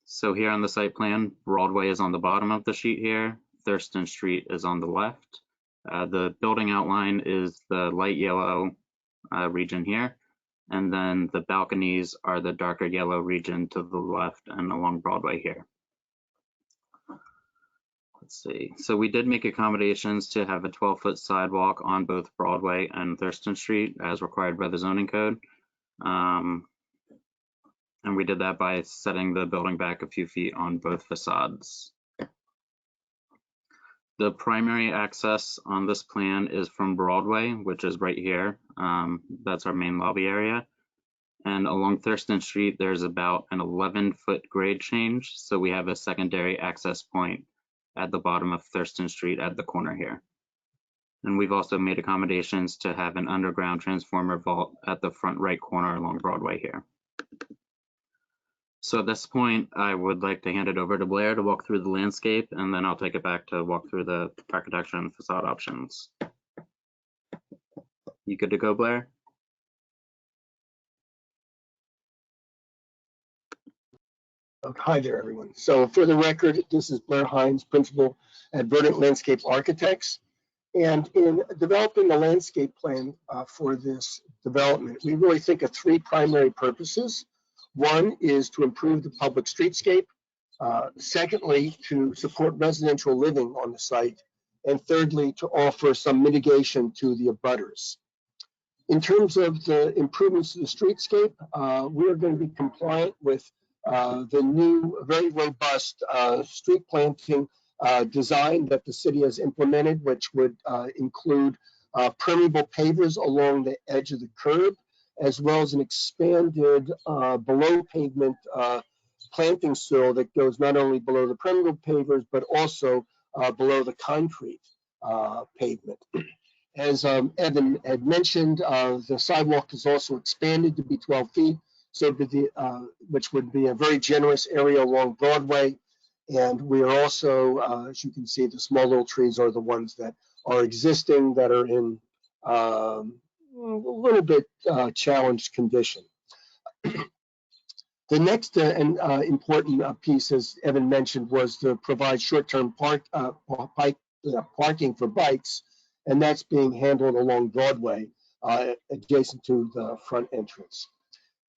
So here on the site plan, Broadway is on the bottom of the sheet here. Thurston Street is on the left. The building outline is the light yellow region here. And then the balconies are the darker yellow region to the left and along Broadway here. Let's see. So we did make accommodations to have a 12-foot sidewalk on both Broadway and Thurston Street as required by the zoning code. And we did that by setting the building back a few feet on both facades. The primary access on this plan is from Broadway, which is right here. That's our main lobby area. And along Thurston Street, there's about an 11-foot grade change. So we have a secondary access point at the bottom of Thurston Street at the corner here. And we've also made accommodations to have an underground transformer vault at the front right corner along Broadway here. So at this point, I would like to hand it over to Blair to walk through the landscape, and then I'll take it back to walk through the architecture and facade options. You good to go, Blair? Hi there, everyone. So for the record, this is Blair Hines, principal at Verdant Landscape Architects. And in developing the landscape plan for this development, we really think of 3 primary purposes. One is to improve the public streetscape. Secondly, to support residential living on the site. And thirdly, to offer some mitigation to the abutters. In terms of the improvements to the streetscape, we are going to be compliant with the new, very robust street planting design that the city has implemented, which would include permeable pavers along the edge of the curb, as well as an expanded below pavement planting soil that goes not only below the permeable pavers, but also below the concrete pavement. As Evan had mentioned, the sidewalk is also expanded to be 12 feet, so which would be a very generous area along Broadway. And we are also, as you can see, the small little trees are the ones that are existing that are in a little bit challenged condition. The next important piece, as Evan mentioned, was to provide short-term parking for bikes, and that's being handled along Broadway, adjacent to the front entrance.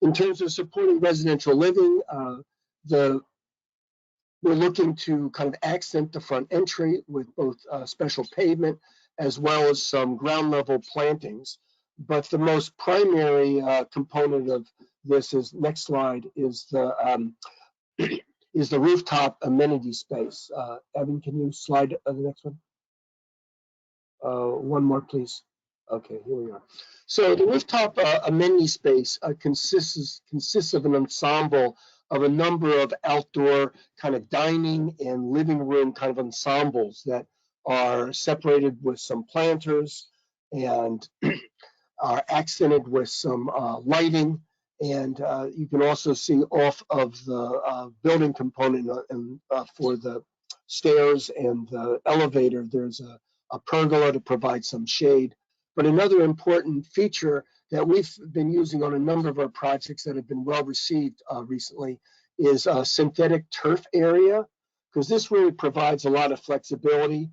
In terms of supporting residential living, we're looking to kind of accent the front entry with both special pavement as well as some ground level plantings. But the most primary component of this is, next slide, is the rooftop amenity space. Evan, can you slide the next one? One more, please. Okay, here we are. So the rooftop amenity space consists of an ensemble of a number of outdoor kind of dining and living room kind of ensembles that are separated with some planters and are accented with some lighting. And you can also see off of the building component for the stairs and the elevator, there's a pergola to provide some shade. But another important feature that we've been using on a number of our projects that have been well received recently is a synthetic turf area, because this really provides a lot of flexibility.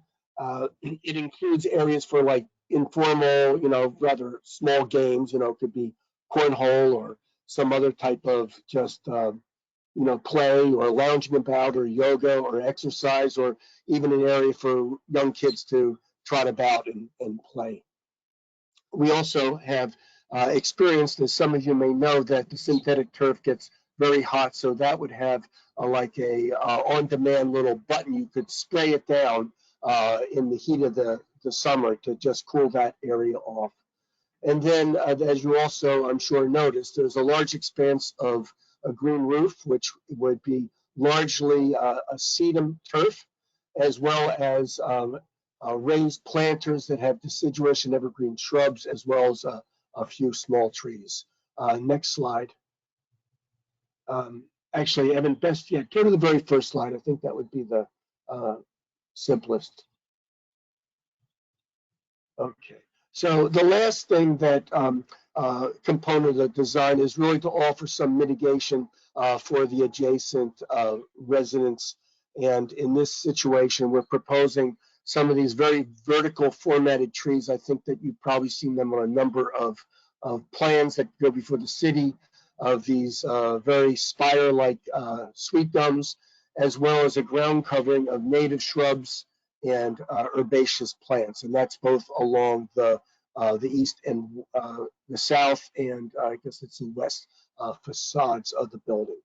It includes areas for like informal, rather small games, could be cornhole or some other type of just, play or lounging about or yoga or exercise, or even an area for young kids to trot about and play. We also have experienced, as some of you may know, that the synthetic turf gets very hot, so that would have like a on-demand little button. You could spray it down in the heat of the summer to just cool that area off. And then, as you also, I'm sure, noticed, there's a large expanse of a green roof, which would be largely a sedum turf, as well as raised planters that have deciduous and evergreen shrubs, as well as a few small trees. Next slide. Actually, Evan, best yet, go to the very first slide. I think that would be the simplest. Okay. So the last thing that component of the design is really to offer some mitigation for the adjacent residents. And in this situation, we're proposing some of these very vertical formatted trees. I think that you've probably seen them on a number of plans that go before the city, of these very spire-like sweet gums, as well as a ground covering of native shrubs and herbaceous plants. And that's both along the east and the south, and I guess it's the west facades of the building.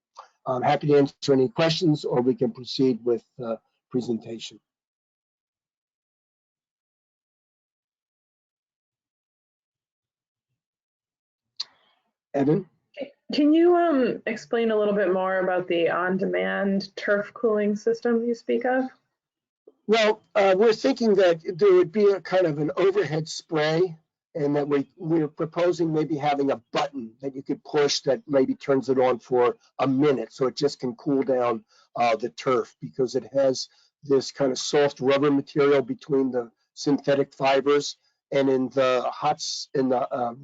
I'm happy to answer any questions, or we can proceed with the presentation. Evan? Can you explain a little bit more about the on-demand turf cooling system you speak of? Well, we're thinking that there would be a kind of an overhead spray, and that we're proposing maybe having a button that you could push that maybe turns it on for a minute, so it just can cool down the turf, because it has this kind of soft rubber material between the synthetic fibers, and in the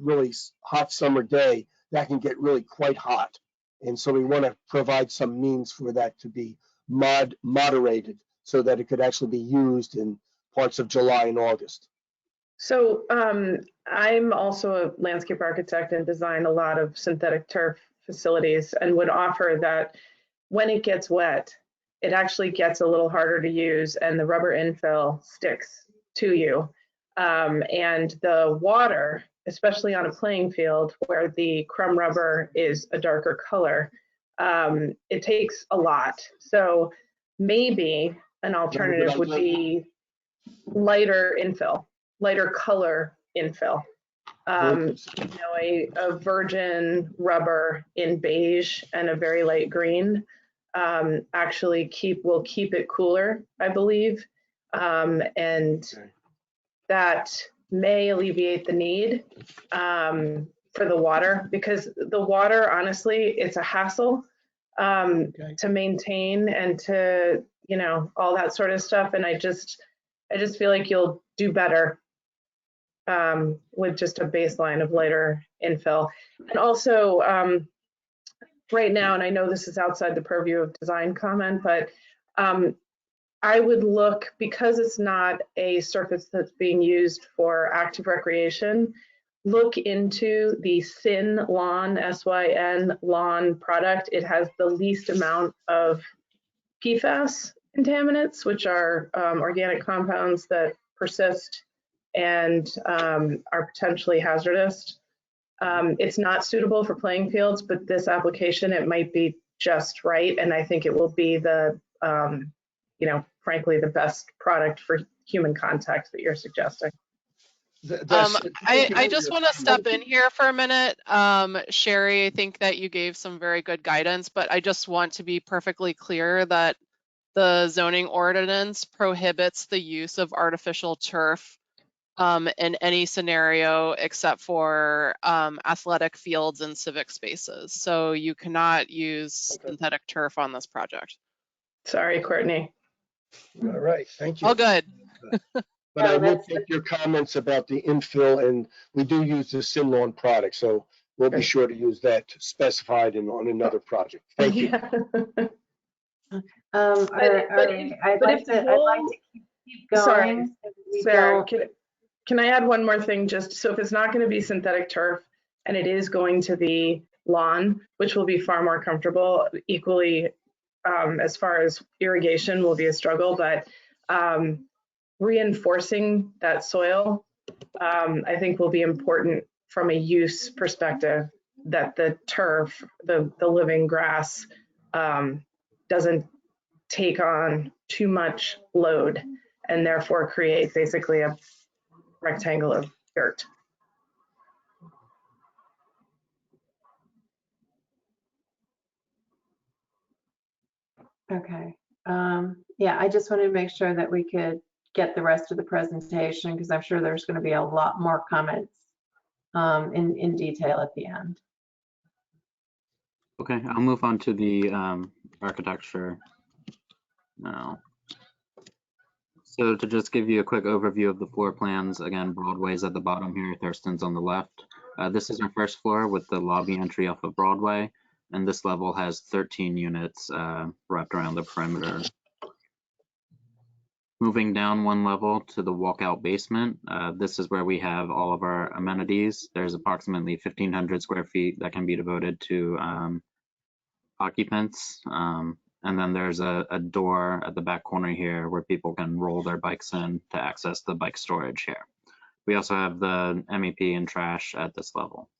really hot summer day, that can get really quite hot. And so we want to provide some means for that to be moderated, so that it could actually be used in parts of July and August. So I'm also a landscape architect and design a lot of synthetic turf facilities, and would offer that when it gets wet, it actually gets a little harder to use, and the rubber infill sticks to you. And the water, especially on a playing field where the crumb rubber is a darker color, it takes a lot. So maybe an alternative would be lighter infill, lighter color infill. A virgin rubber in beige and a very light green actually will keep it cooler, I believe. And that may alleviate the need for the water, because the water, honestly, it's a hassle to maintain and to, all that sort of stuff. And I just feel like you'll do better with just a baseline of lighter infill. And also right now, and I know this is outside the purview of design comment, but I would look, because it's not a surface that's being used for active recreation, look into the SYN lawn, SYN lawn product. It has the least amount of PFAS contaminants, which are organic compounds that persist and are potentially hazardous. It's not suitable for playing fields, but this application, it might be just right. And I think it will be the, frankly, the best product for human contact that you're suggesting. I just want to step in here for a minute. Sherry, I think that you gave some very good guidance, but I just want to be perfectly clear that the zoning ordinance prohibits the use of artificial turf in any scenario except for athletic fields and civic spaces. So you cannot use synthetic turf on this project. Sorry, Courtney. All right, thank you. All good. But I will take your comments about the infill, and we do use the SYN lawn product, so we'll be sure to use that specified on another project. Thank you. I'd like to keep going. Sorry, can I add one more thing? Just so if it's not going to be synthetic turf and it is going to be lawn, which will be far more comfortable. Equally, as far as irrigation will be a struggle, but reinforcing that soil, I think will be important from a use perspective, that the turf, the living grass, doesn't take on too much load and therefore create basically a rectangle of dirt. Okay. Yeah, I just wanted to make sure that we could get the rest of the presentation because I'm sure there's going to be a lot more comments in detail at the end. Okay, I'll move on to the architecture now. So to just give you a quick overview of the floor plans, again, Broadway's at the bottom here, Thurston's on the left. This is our first floor with the lobby entry off of Broadway, and this level has 13 units wrapped around the perimeter. Moving down one level to the walkout basement, this is where we have all of our amenities. There's approximately 1,500 square feet that can be devoted to occupants. And then there's a door at the back corner here where people can roll their bikes in to access the bike storage here. We also have the MEP and trash at this level.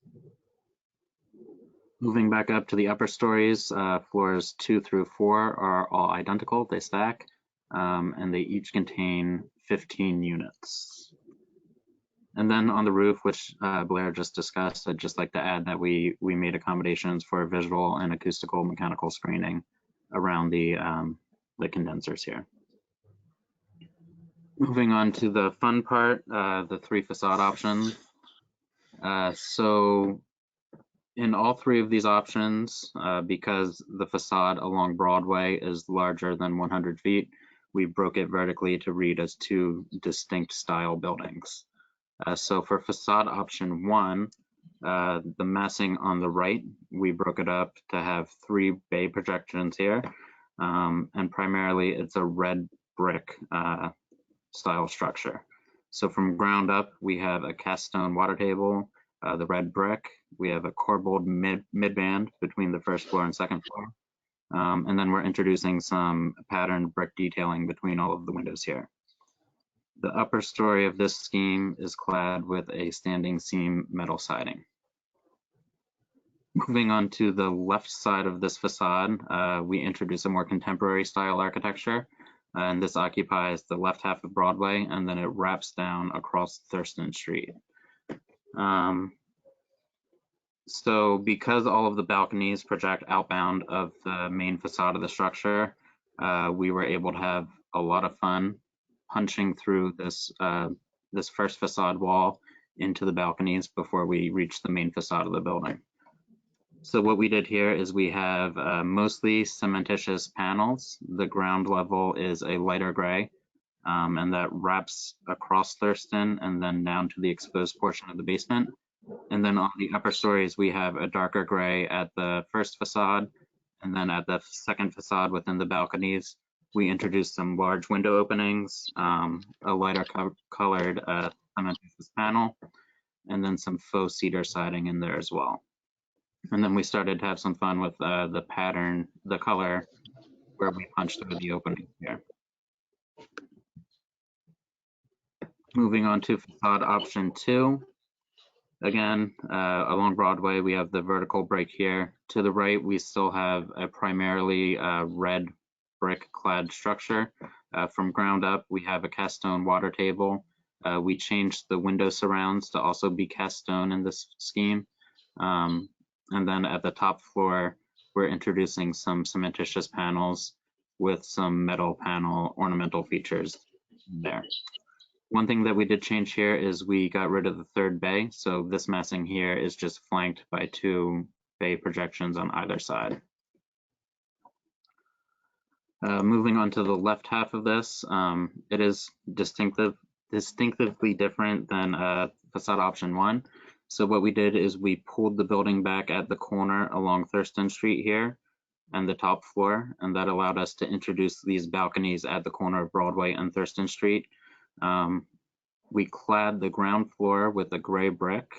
Moving back up to the upper stories, floors 2 through 4 are all identical, they stack, and they each contain 15 units. And then on the roof, which Blair just discussed, I'd just like to add that we made accommodations for visual and acoustical mechanical screening around the condensers here. Moving on to the fun part, the 3 facade options. So in all 3 of these options, because the facade along Broadway is larger than 100 feet, we broke it vertically to read as 2 distinct style buildings. So for facade option 1, the massing on the right, we broke it up to have 3 bay projections here. And primarily it's a red brick style structure. So from ground up, we have a cast stone water table, the red brick. We have a corbelled mid-band between the first floor and second floor. And then we're introducing some patterned brick detailing between all of the windows here. The upper story of this scheme is clad with a standing seam metal siding. Moving on to the left side of this facade, we introduce a more contemporary style architecture, and this occupies the left half of Broadway, and then it wraps down across Thurston Street. So because all of the balconies project outbound of the main facade of the structure, we were able to have a lot of fun punching through this this first facade wall into the balconies before we reach the main facade of the building. So what we did here is we have mostly cementitious panels. The ground level is a lighter gray, and that wraps across Thurston and then down to the exposed portion of the basement. And then on the upper stories, we have a darker gray at the first facade, and then at the second facade within the balconies, we introduced some large window openings, a lighter colored cementitious panel, and then some faux cedar siding in there as well. And then we started to have some fun with the pattern, the color, where we punched through the opening here. Moving on to facade option 2. Again, along Broadway, we have the vertical break here. To the right, we still have a primarily red brick clad structure. From ground up, we have a cast stone water table. We changed the window surrounds to also be cast stone in this scheme. And then at the top floor, we're introducing some cementitious panels with some metal panel ornamental features there. One thing that we did change here is we got rid of the third bay. So this massing here is just flanked by 2 bay projections on either side. Moving on to the left half of this, it is distinctively different than facade option 1. So what we did is we pulled the building back at the corner along Thurston Street here and the top floor, and that allowed us to introduce these balconies at the corner of Broadway and Thurston Street. We clad the ground floor with a gray brick,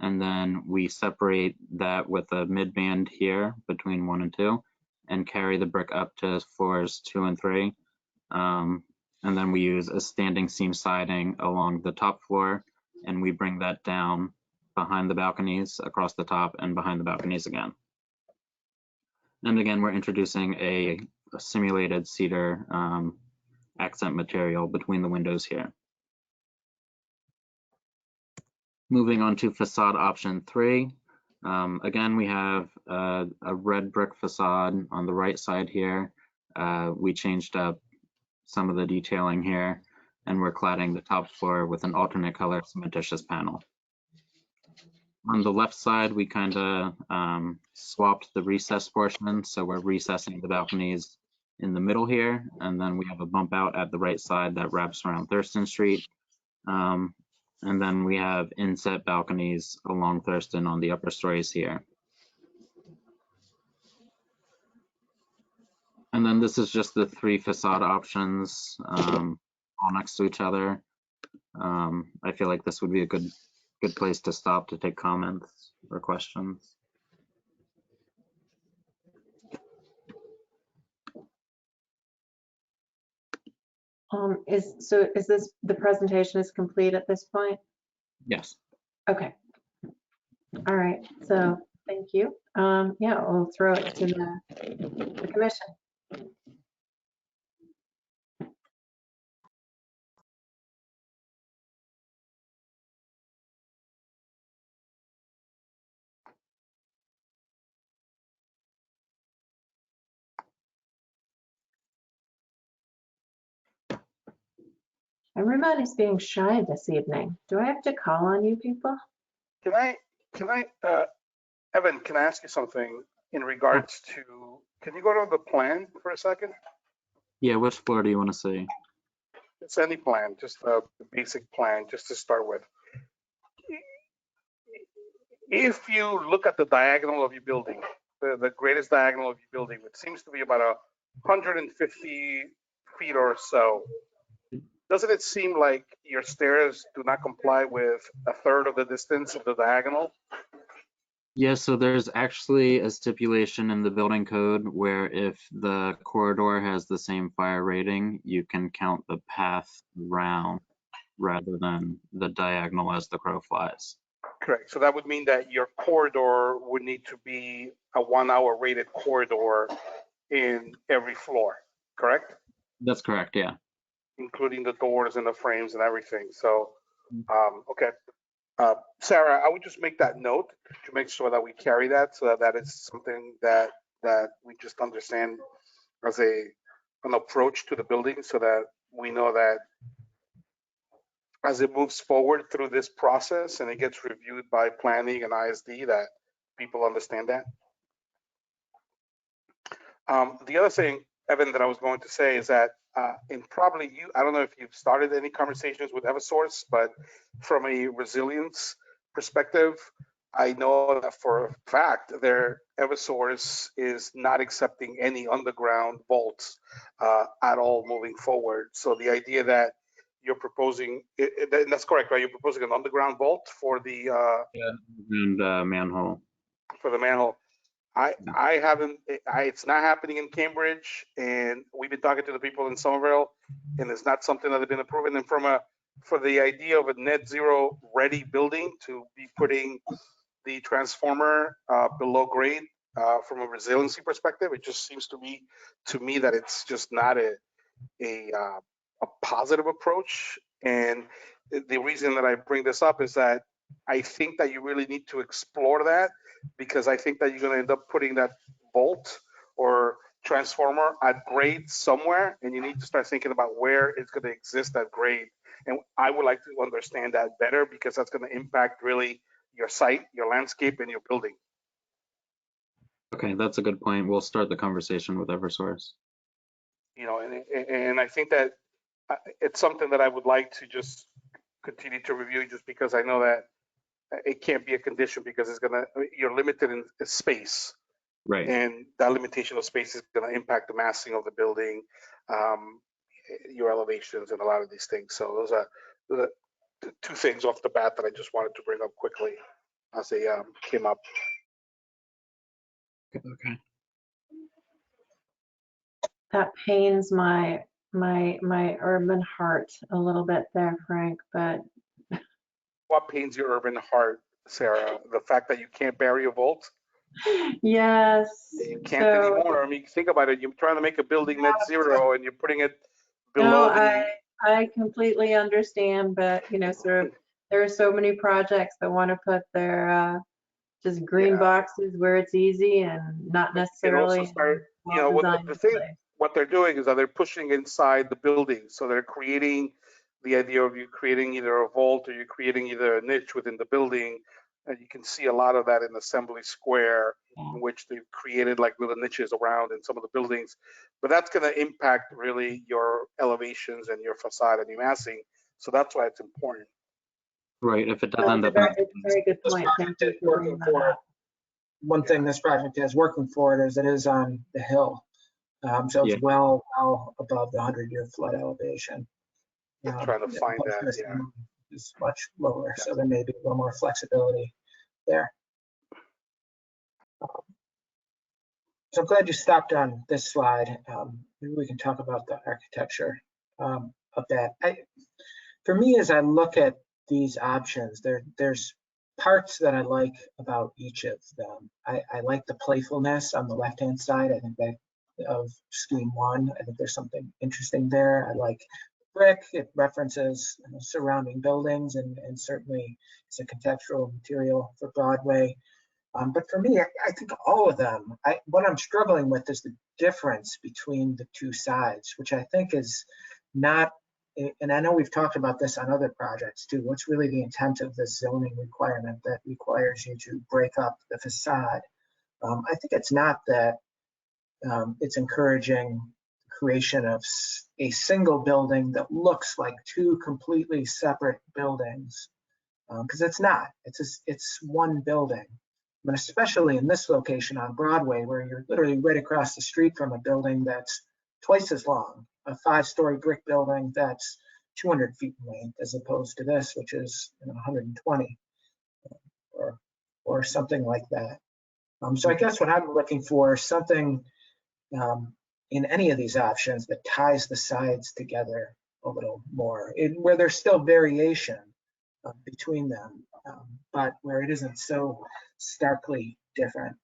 And then we separate that with a mid-band here between 1 and 2 and carry the brick up to floors 2 and 3. And then we use a standing seam siding along the top floor, and we bring that down behind the balconies, across the top, and behind the balconies again. And again, we're introducing a simulated cedar accent material between the windows here. Moving on to facade option 3. Again, we have a red brick facade on the right side here. We changed up some of the detailing here, and we're cladding the top floor with an alternate color cementitious panel. On the left side, we kind of swapped the recess portion, so we're recessing the balconies in the middle here, and then we have a bump out at the right side that wraps around Thurston Street. And then we have inset balconies along Thurston on the upper stories here. And then this is just the 3 facade options all next to each other. I feel like this would be a good place to stop to take comments or questions. Is this, the presentation is complete at this point? Yes. Okay. All right, so thank you. Yeah, we'll throw it to the commission. Everybody's being shy this evening. Do I have to call on you people? Can I, Evan, can I ask you something in regards to, can you go to the plan for a second? Yeah, which floor do you want to see? It's any plan, just the basic plan, just to start with. If you look at the diagonal of your building, the greatest diagonal of your building, it seems to be about 150 feet or so. Doesn't it seem like your stairs do not comply with 1/3 of the distance of the diagonal? Yeah, so there's actually a stipulation in the building code where if the corridor has the same fire rating, you can count the path round rather than the diagonal as the crow flies. Correct. So that would mean that your corridor would need to be a 1-hour rated corridor in every floor, correct? That's correct, yeah. Including the doors and the frames and everything. So, okay. Sarah, I would just make that note to make sure that we carry that, so that is something that we just understand as an approach to the building, so that we know that as it moves forward through this process and it gets reviewed by planning and ISD, that people understand that. The other thing, Evan, that I was going to say is that and probably you, I don't know if you've started any conversations with Eversource, but from a resilience perspective, I know that for a fact their Eversource is not accepting any underground vaults at all moving forward. So the idea that you're proposing, and that's correct, right? You're proposing an underground vault for the manhole. For the manhole. I haven't, it's not happening in Cambridge, and we've been talking to the people in Somerville, and it's not something that have been approved. And for the idea of a net zero ready building to be putting the transformer below grade from a resiliency perspective, it just seems to me that it's just not a positive approach. And the reason that I bring this up is that I think that you really need to explore that, because I think that you're going to end up putting that bolt or transformer at grade somewhere, and you need to start thinking about where it's going to exist at grade. And I would like to understand that better, because that's going to impact really your site, your landscape, and your building. Okay, that's a good point. We'll start the conversation with Eversource. You know, and I think that it's something that I would like to just continue to review, just because I know that it can't be a condition, because you're limited in space. Right. And that limitation of space is going to impact the massing of the building, your elevations, and a lot of these things. So those are the 2 things off the bat that I just wanted to bring up quickly. as they came up. Okay. That pains my urban heart a little bit there, Frank, but What pains your urban heart, Sarah? The fact that you can't bury a vault? yes. You can't So, anymore. I mean, think about it. You're trying to make a building net zero and you're putting it no, below the. I completely understand, but you know, sort of, there are so many projects that want to put their just green Yeah. boxes where it's easy and not It necessarily also start, you know, well-designed the thing, place. what they're doing is that they're pushing inside the building. So they're creating the idea of you creating either a vault or you're creating either a niche within the building. And you can see a lot of that in Assembly Square, in which they've created like little niches around in some of the buildings. But that's going to impact really your elevations and your facade and your massing. So that's why it's important. Right. If it does Well, end it's up, a very good This point. Thank project you is for working bringing that for it. up. One thing this project is working for it is it is on the hill. So it's Yeah. well above the 100-year flood elevation. Trying to find that, This yeah. is much lower, so there may be a little more flexibility there. So I'm glad you stopped on this slide. Maybe we can talk about the architecture of that. For me, as I look at these options, there's parts that I like about each of them. I like the playfulness on the left-hand side. I think that of Scheme 1, I think there's something interesting there. I like brick. It references surrounding buildings and certainly it's a contextual material for Broadway. But for me, I think all of them, what I'm struggling with is the difference between the two sides, which I think is not, and I know we've talked about this on other projects too, what's really the intent of this zoning requirement that requires you to break up the facade? I think it's not that it's encouraging creation of a single building that looks like two completely separate buildings, because it's not, it's one building. But especially in this location on Broadway, where you're literally right across the street from a building that's twice as long, a 5-story brick building that's 200 feet in length, as opposed to this, which is 120 or something like that. So I guess what I'm looking for is something in any of these options that ties the sides together a little more, where there's still variation between them, but where it isn't so starkly different.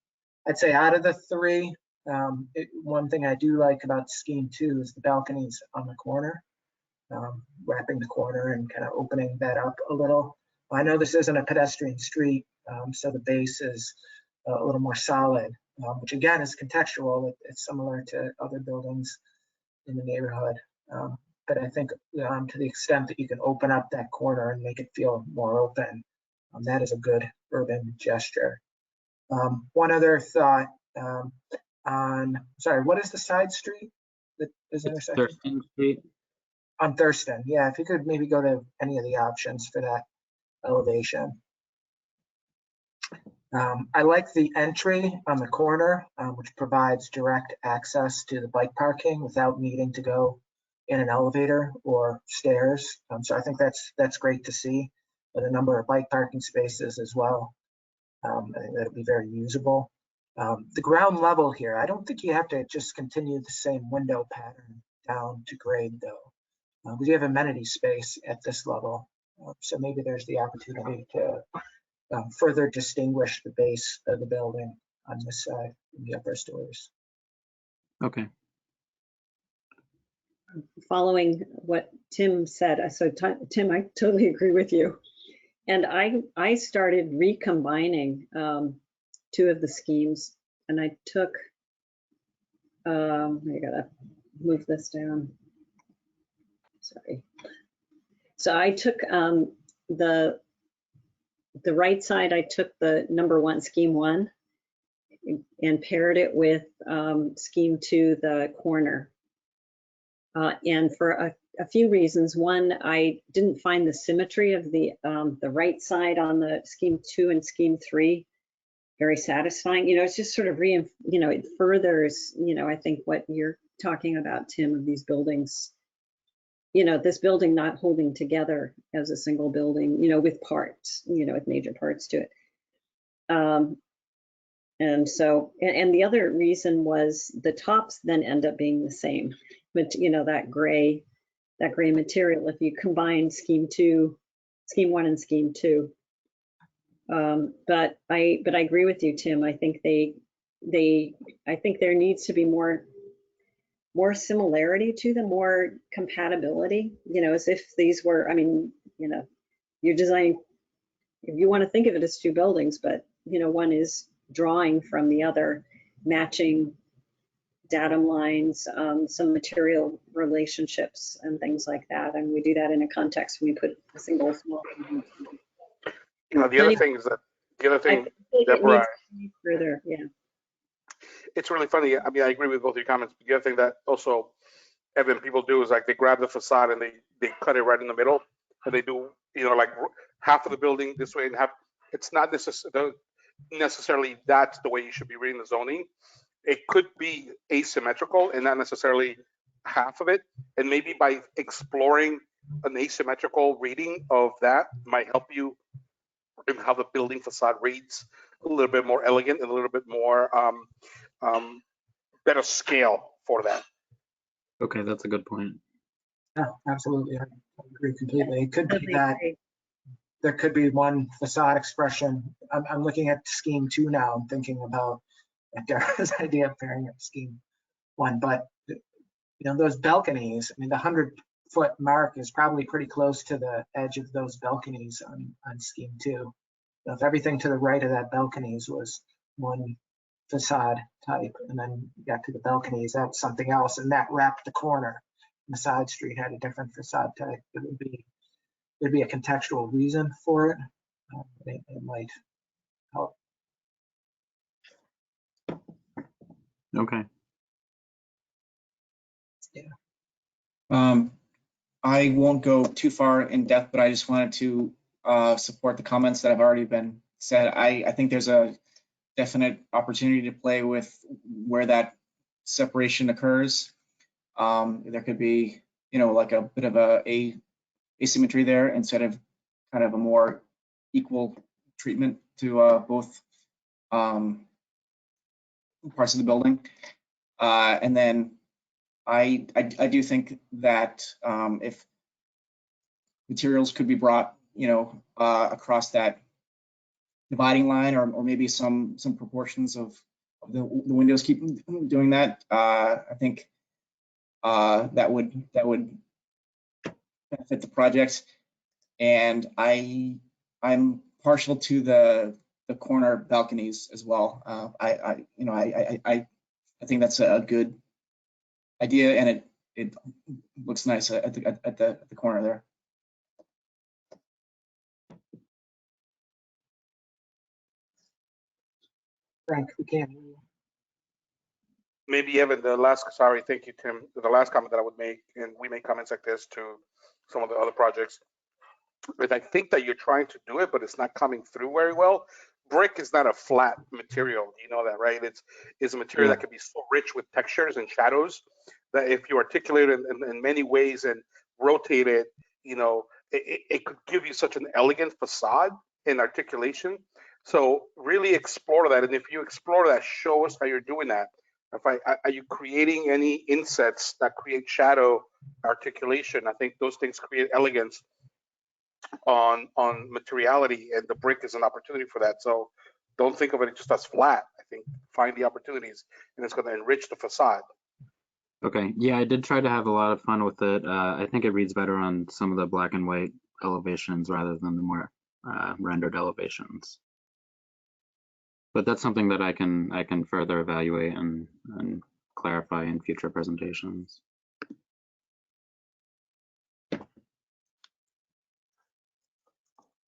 I'd say out of the three, one thing I do like about Scheme 2 is the balconies on the corner, wrapping the corner and kind of opening that up a little. I know this isn't a pedestrian street, so the base is a little more solid, which again is contextual. It's similar to other buildings in the neighborhood. But I think to the extent that you can open up that corner and make it feel more open, that is a good urban gesture. One other thought on, sorry, what is the side street that is intersection? Thurston Street. On Thurston, yeah, if you could maybe go to any of the options for that elevation. I like the entry on the corner, which provides direct access to the bike parking without needing to go in an elevator or stairs. So I think that's great to see, with a number of bike parking spaces as well. I think that'll be very usable. The ground level here, I don't think you have to just continue the same window pattern down to grade though. We have amenity space at this level. So maybe there's the opportunity to further distinguish the base of the building on this side in the upper stories. Okay. Following what Tim said, so Tim, I totally agree with you. And I started recombining two of the schemes, and I took, I gotta move this down. Sorry. So I took the right side, I took the number 1, Scheme 1, and paired it with Scheme 2, the corner. And for a few reasons. One, I didn't find the symmetry of the right side on the Scheme 2 and Scheme 3 very satisfying. It's just sort of it furthers, I think what you're talking about, Tim, of these buildings, this building not holding together as a single building, with parts, with major parts to it. And so, and the other reason was the tops then end up being the same, but that gray material, if you combine scheme 1 and scheme 2. But I agree with you, Tim. I think I think there needs to be more similarity to them, more compatibility, as if these were, you're designing, if you want to think of it as two buildings, but one is drawing from the other, matching datum lines, some material relationships and things like that. And we do that in a context when we put a single small. The other thing is that Deborah, further, yeah. It's really funny. I mean, I agree with both your comments. But the other thing that also, Evan, people do is like they grab the facade and they cut it right in the middle, and they do like half of the building this way and half. It's not necessarily that's the way you should be reading the zoning. It could be asymmetrical and not necessarily half of it. And maybe by exploring an asymmetrical reading of that might help you in how the building facade reads a little bit more elegant and a little bit more better scale for that. Okay, that's a good point. Yeah, absolutely. I agree completely. It could be that there could be one facade expression. I'm looking at scheme 2 now. I'm thinking about Dara's idea of pairing up scheme 1, but those balconies, I mean, the 100-foot mark is probably pretty close to the edge of those balconies on scheme 2. So if everything to the right of that balconies was one facade type, and then you got to the balconies, that's something else, and that wrapped the corner. And the side street had a different facade type. There'd be a contextual reason for it. It might help. Okay. Yeah. I won't go too far in depth, but I just wanted to support the comments that have already been said. I think there's a definite opportunity to play with where that separation occurs. There could be, like a bit of a asymmetry there instead of kind of a more equal treatment to both parts of the building. And then I do think that if materials could be brought, across that dividing line, or maybe some proportions of the windows keep doing that, I think that would benefit the project. And I'm partial to the corner balconies as well. I think that's a good idea, and it looks nice at the corner there. Frank, we can't hear you. Maybe Evan, thank you, Tim. The last comment that I would make, and we make comments like this to some of the other projects, but I think that you're trying to do it, but it's not coming through very well. Brick is not a flat material. You know that, right? It's a material that can be so rich with textures and shadows that if you articulate it in many ways and rotate it, it could give you such an elegant facade and articulation. So really explore that. And if you explore that, show us how you're doing that. Are you creating any insets that create shadow articulation? I think those things create elegance on materiality, and the brick is an opportunity for that. So don't think of it just as flat. I think find the opportunities, and it's going to enrich the facade. Okay, yeah, I did try to have a lot of fun with it. I think it reads better on some of the black and white elevations rather than the more rendered elevations. But that's something that I can further evaluate and clarify in future presentations.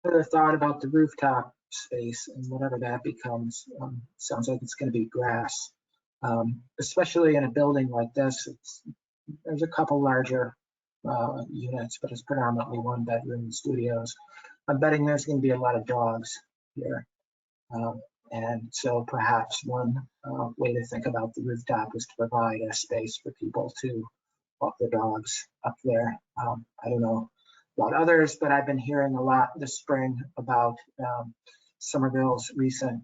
Another thought about the rooftop space and whatever that becomes. Sounds like it's going to be grass, especially in a building like this. There's a couple larger units, but it's predominantly 1-bedroom studios. I'm betting there's going to be a lot of dogs here. And so perhaps one way to think about the rooftop is to provide a space for people to walk their dogs up there. I don't know about others, but I've been hearing a lot this spring about Somerville's recent,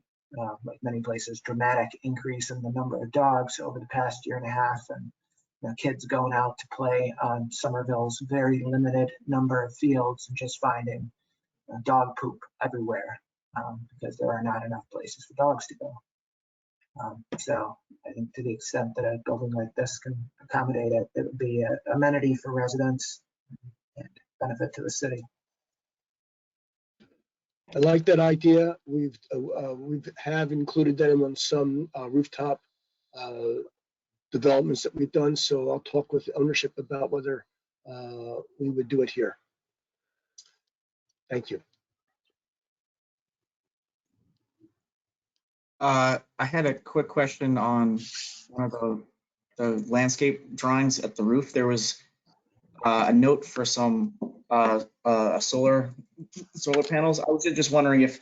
like many places, dramatic increase in the number of dogs over the past year and a half, and kids going out to play on Somerville's very limited number of fields and just finding dog poop everywhere because there are not enough places for dogs to go. So I think to the extent that a building like this can accommodate it, it would be an amenity for residents and benefit to the city. I like that idea. We have included them on some rooftop developments that we've done. So I'll talk with ownership about whether we would do it here. Thank you. I had a quick question on one of the landscape drawings at the roof. There was a note for some solar panels. I was just wondering if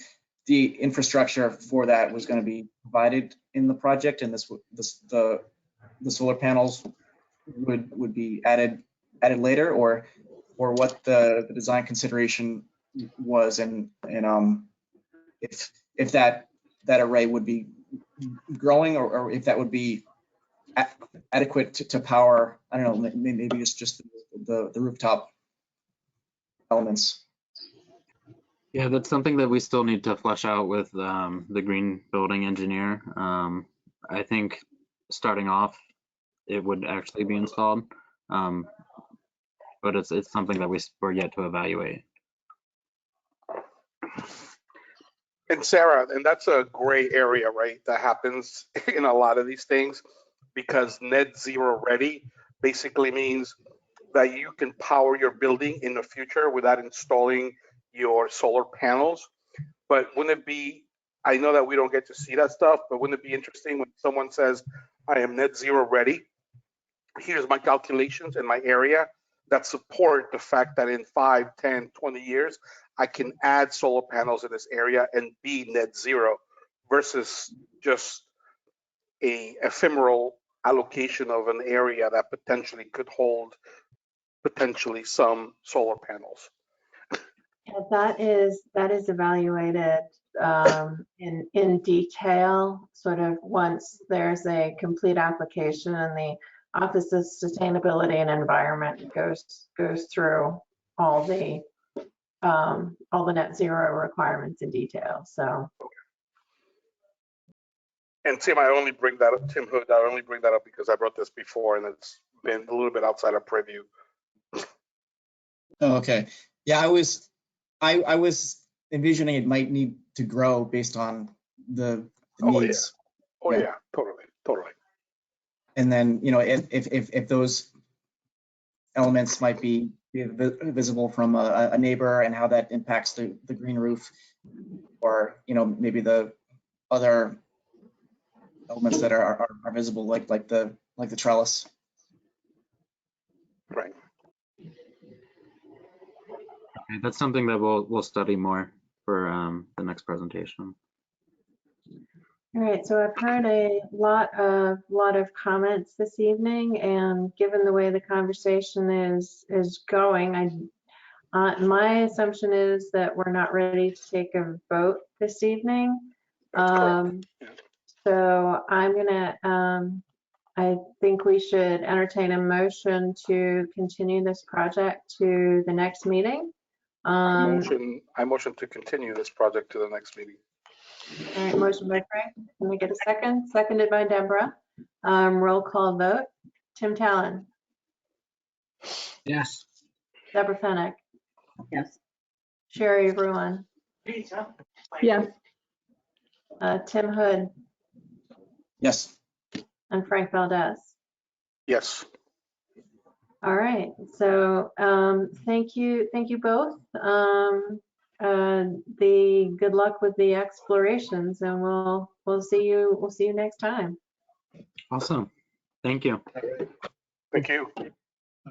the infrastructure for that was going to be provided in the project, and the solar panels would be added later, or what the design consideration was, and if that array would be growing, or if that would be adequate to power, I don't know, maybe it's just the rooftop elements. Yeah, that's something that we still need to flesh out with the green building engineer. I think starting off, it would actually be installed, but it's something that we're yet to evaluate. And Sarah, and that's a gray area, right? That happens in a lot of these things, because net zero ready basically means that you can power your building in the future without installing your solar panels. But wouldn't it be, I know that we don't get to see that stuff, but wouldn't it be interesting when someone says, I am net zero ready, here's my calculations in my area that support the fact that in 5, 10, 20 years, I can add solar panels in this area and be net zero, versus just a ephemeral allocation of an area that potentially could hold potentially some solar panels. Yeah, that is evaluated in detail, sort of once there's a complete application, and the Office of Sustainability and Environment goes through all the net zero requirements in detail. So. And Tim, I only bring that up, Tim Hood, I only bring that up because I brought this before and it's been a little bit outside of purview. Oh, okay. Yeah, I was envisioning it might need to grow based on the needs. Oh yeah, totally. And then, if those elements might be visible from a neighbor, and how that impacts the green roof, or maybe the other elements that are visible, like the trellis. Right. Okay, that's something that we'll study more for the next presentation. All right, so I've heard a lot of comments this evening, and given the way the conversation is going, my assumption is that we're not ready to take a vote this evening. So I'm gonna, I think we should entertain a motion to continue this project to the next meeting. I motion to continue this project to the next meeting. All right, motion by Frank. Can we get a second? Seconded by Deborah. Roll call vote. Tim Talon. Yes. Deborah Fennick. Yes. Sherry Bruin. Yes. Tim Hood. Yes. And Frank Valdez. Yes. All right. So thank you both. The good luck with the explorations, and we'll see you next time. Awesome. Thank you. Thank you.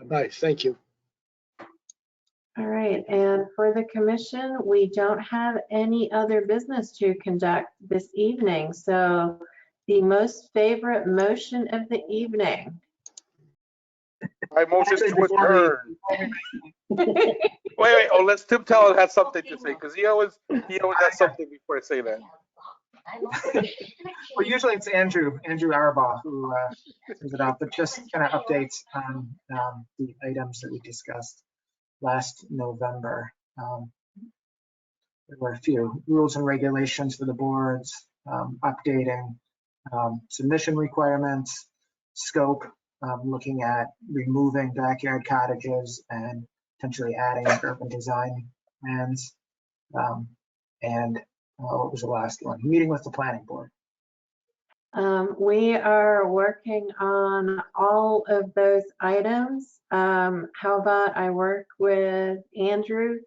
Bye. Thank you. All right, and for the commission, we don't have any other business to conduct this evening. So the most favorite motion of the evening. I motion Actually, to before adjourn. Wait. Oh, let's Tim Talon has something to say because he always has something before I say that. Well, usually it's Andrew Arbaugh who brings it up, but just kind of updates on the items that we discussed last November. There were a few rules and regulations for the boards, updating submission requirements, scope, looking at removing backyard cottages and potentially adding urban design plans, and what was the last one? Meeting with the planning board. We are working on all of those items. How about I work with Andrew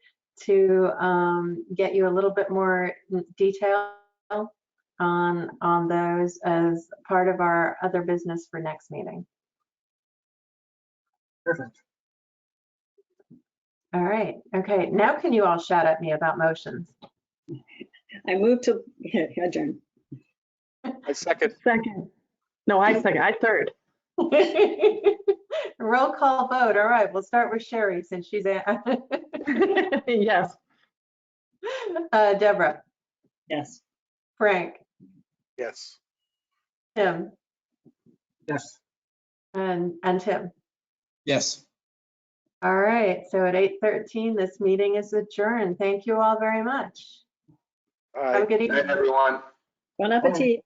to get you a little bit more detail on those as part of our other business for next meeting. Perfect. All right. Okay. Now can you all shout at me about motions? I move to adjourn. I second. Second. No, I second. I third. Roll call vote. All right. We'll start with Sherry since she's Yes. Deborah, Yes. Frank, Yes. Tim, Yes. and Tim. Yes. All right. So at 8:13, this meeting is adjourned. Thank you all very much. All right. Have a good Good night, evening. everyone. Bon appetit.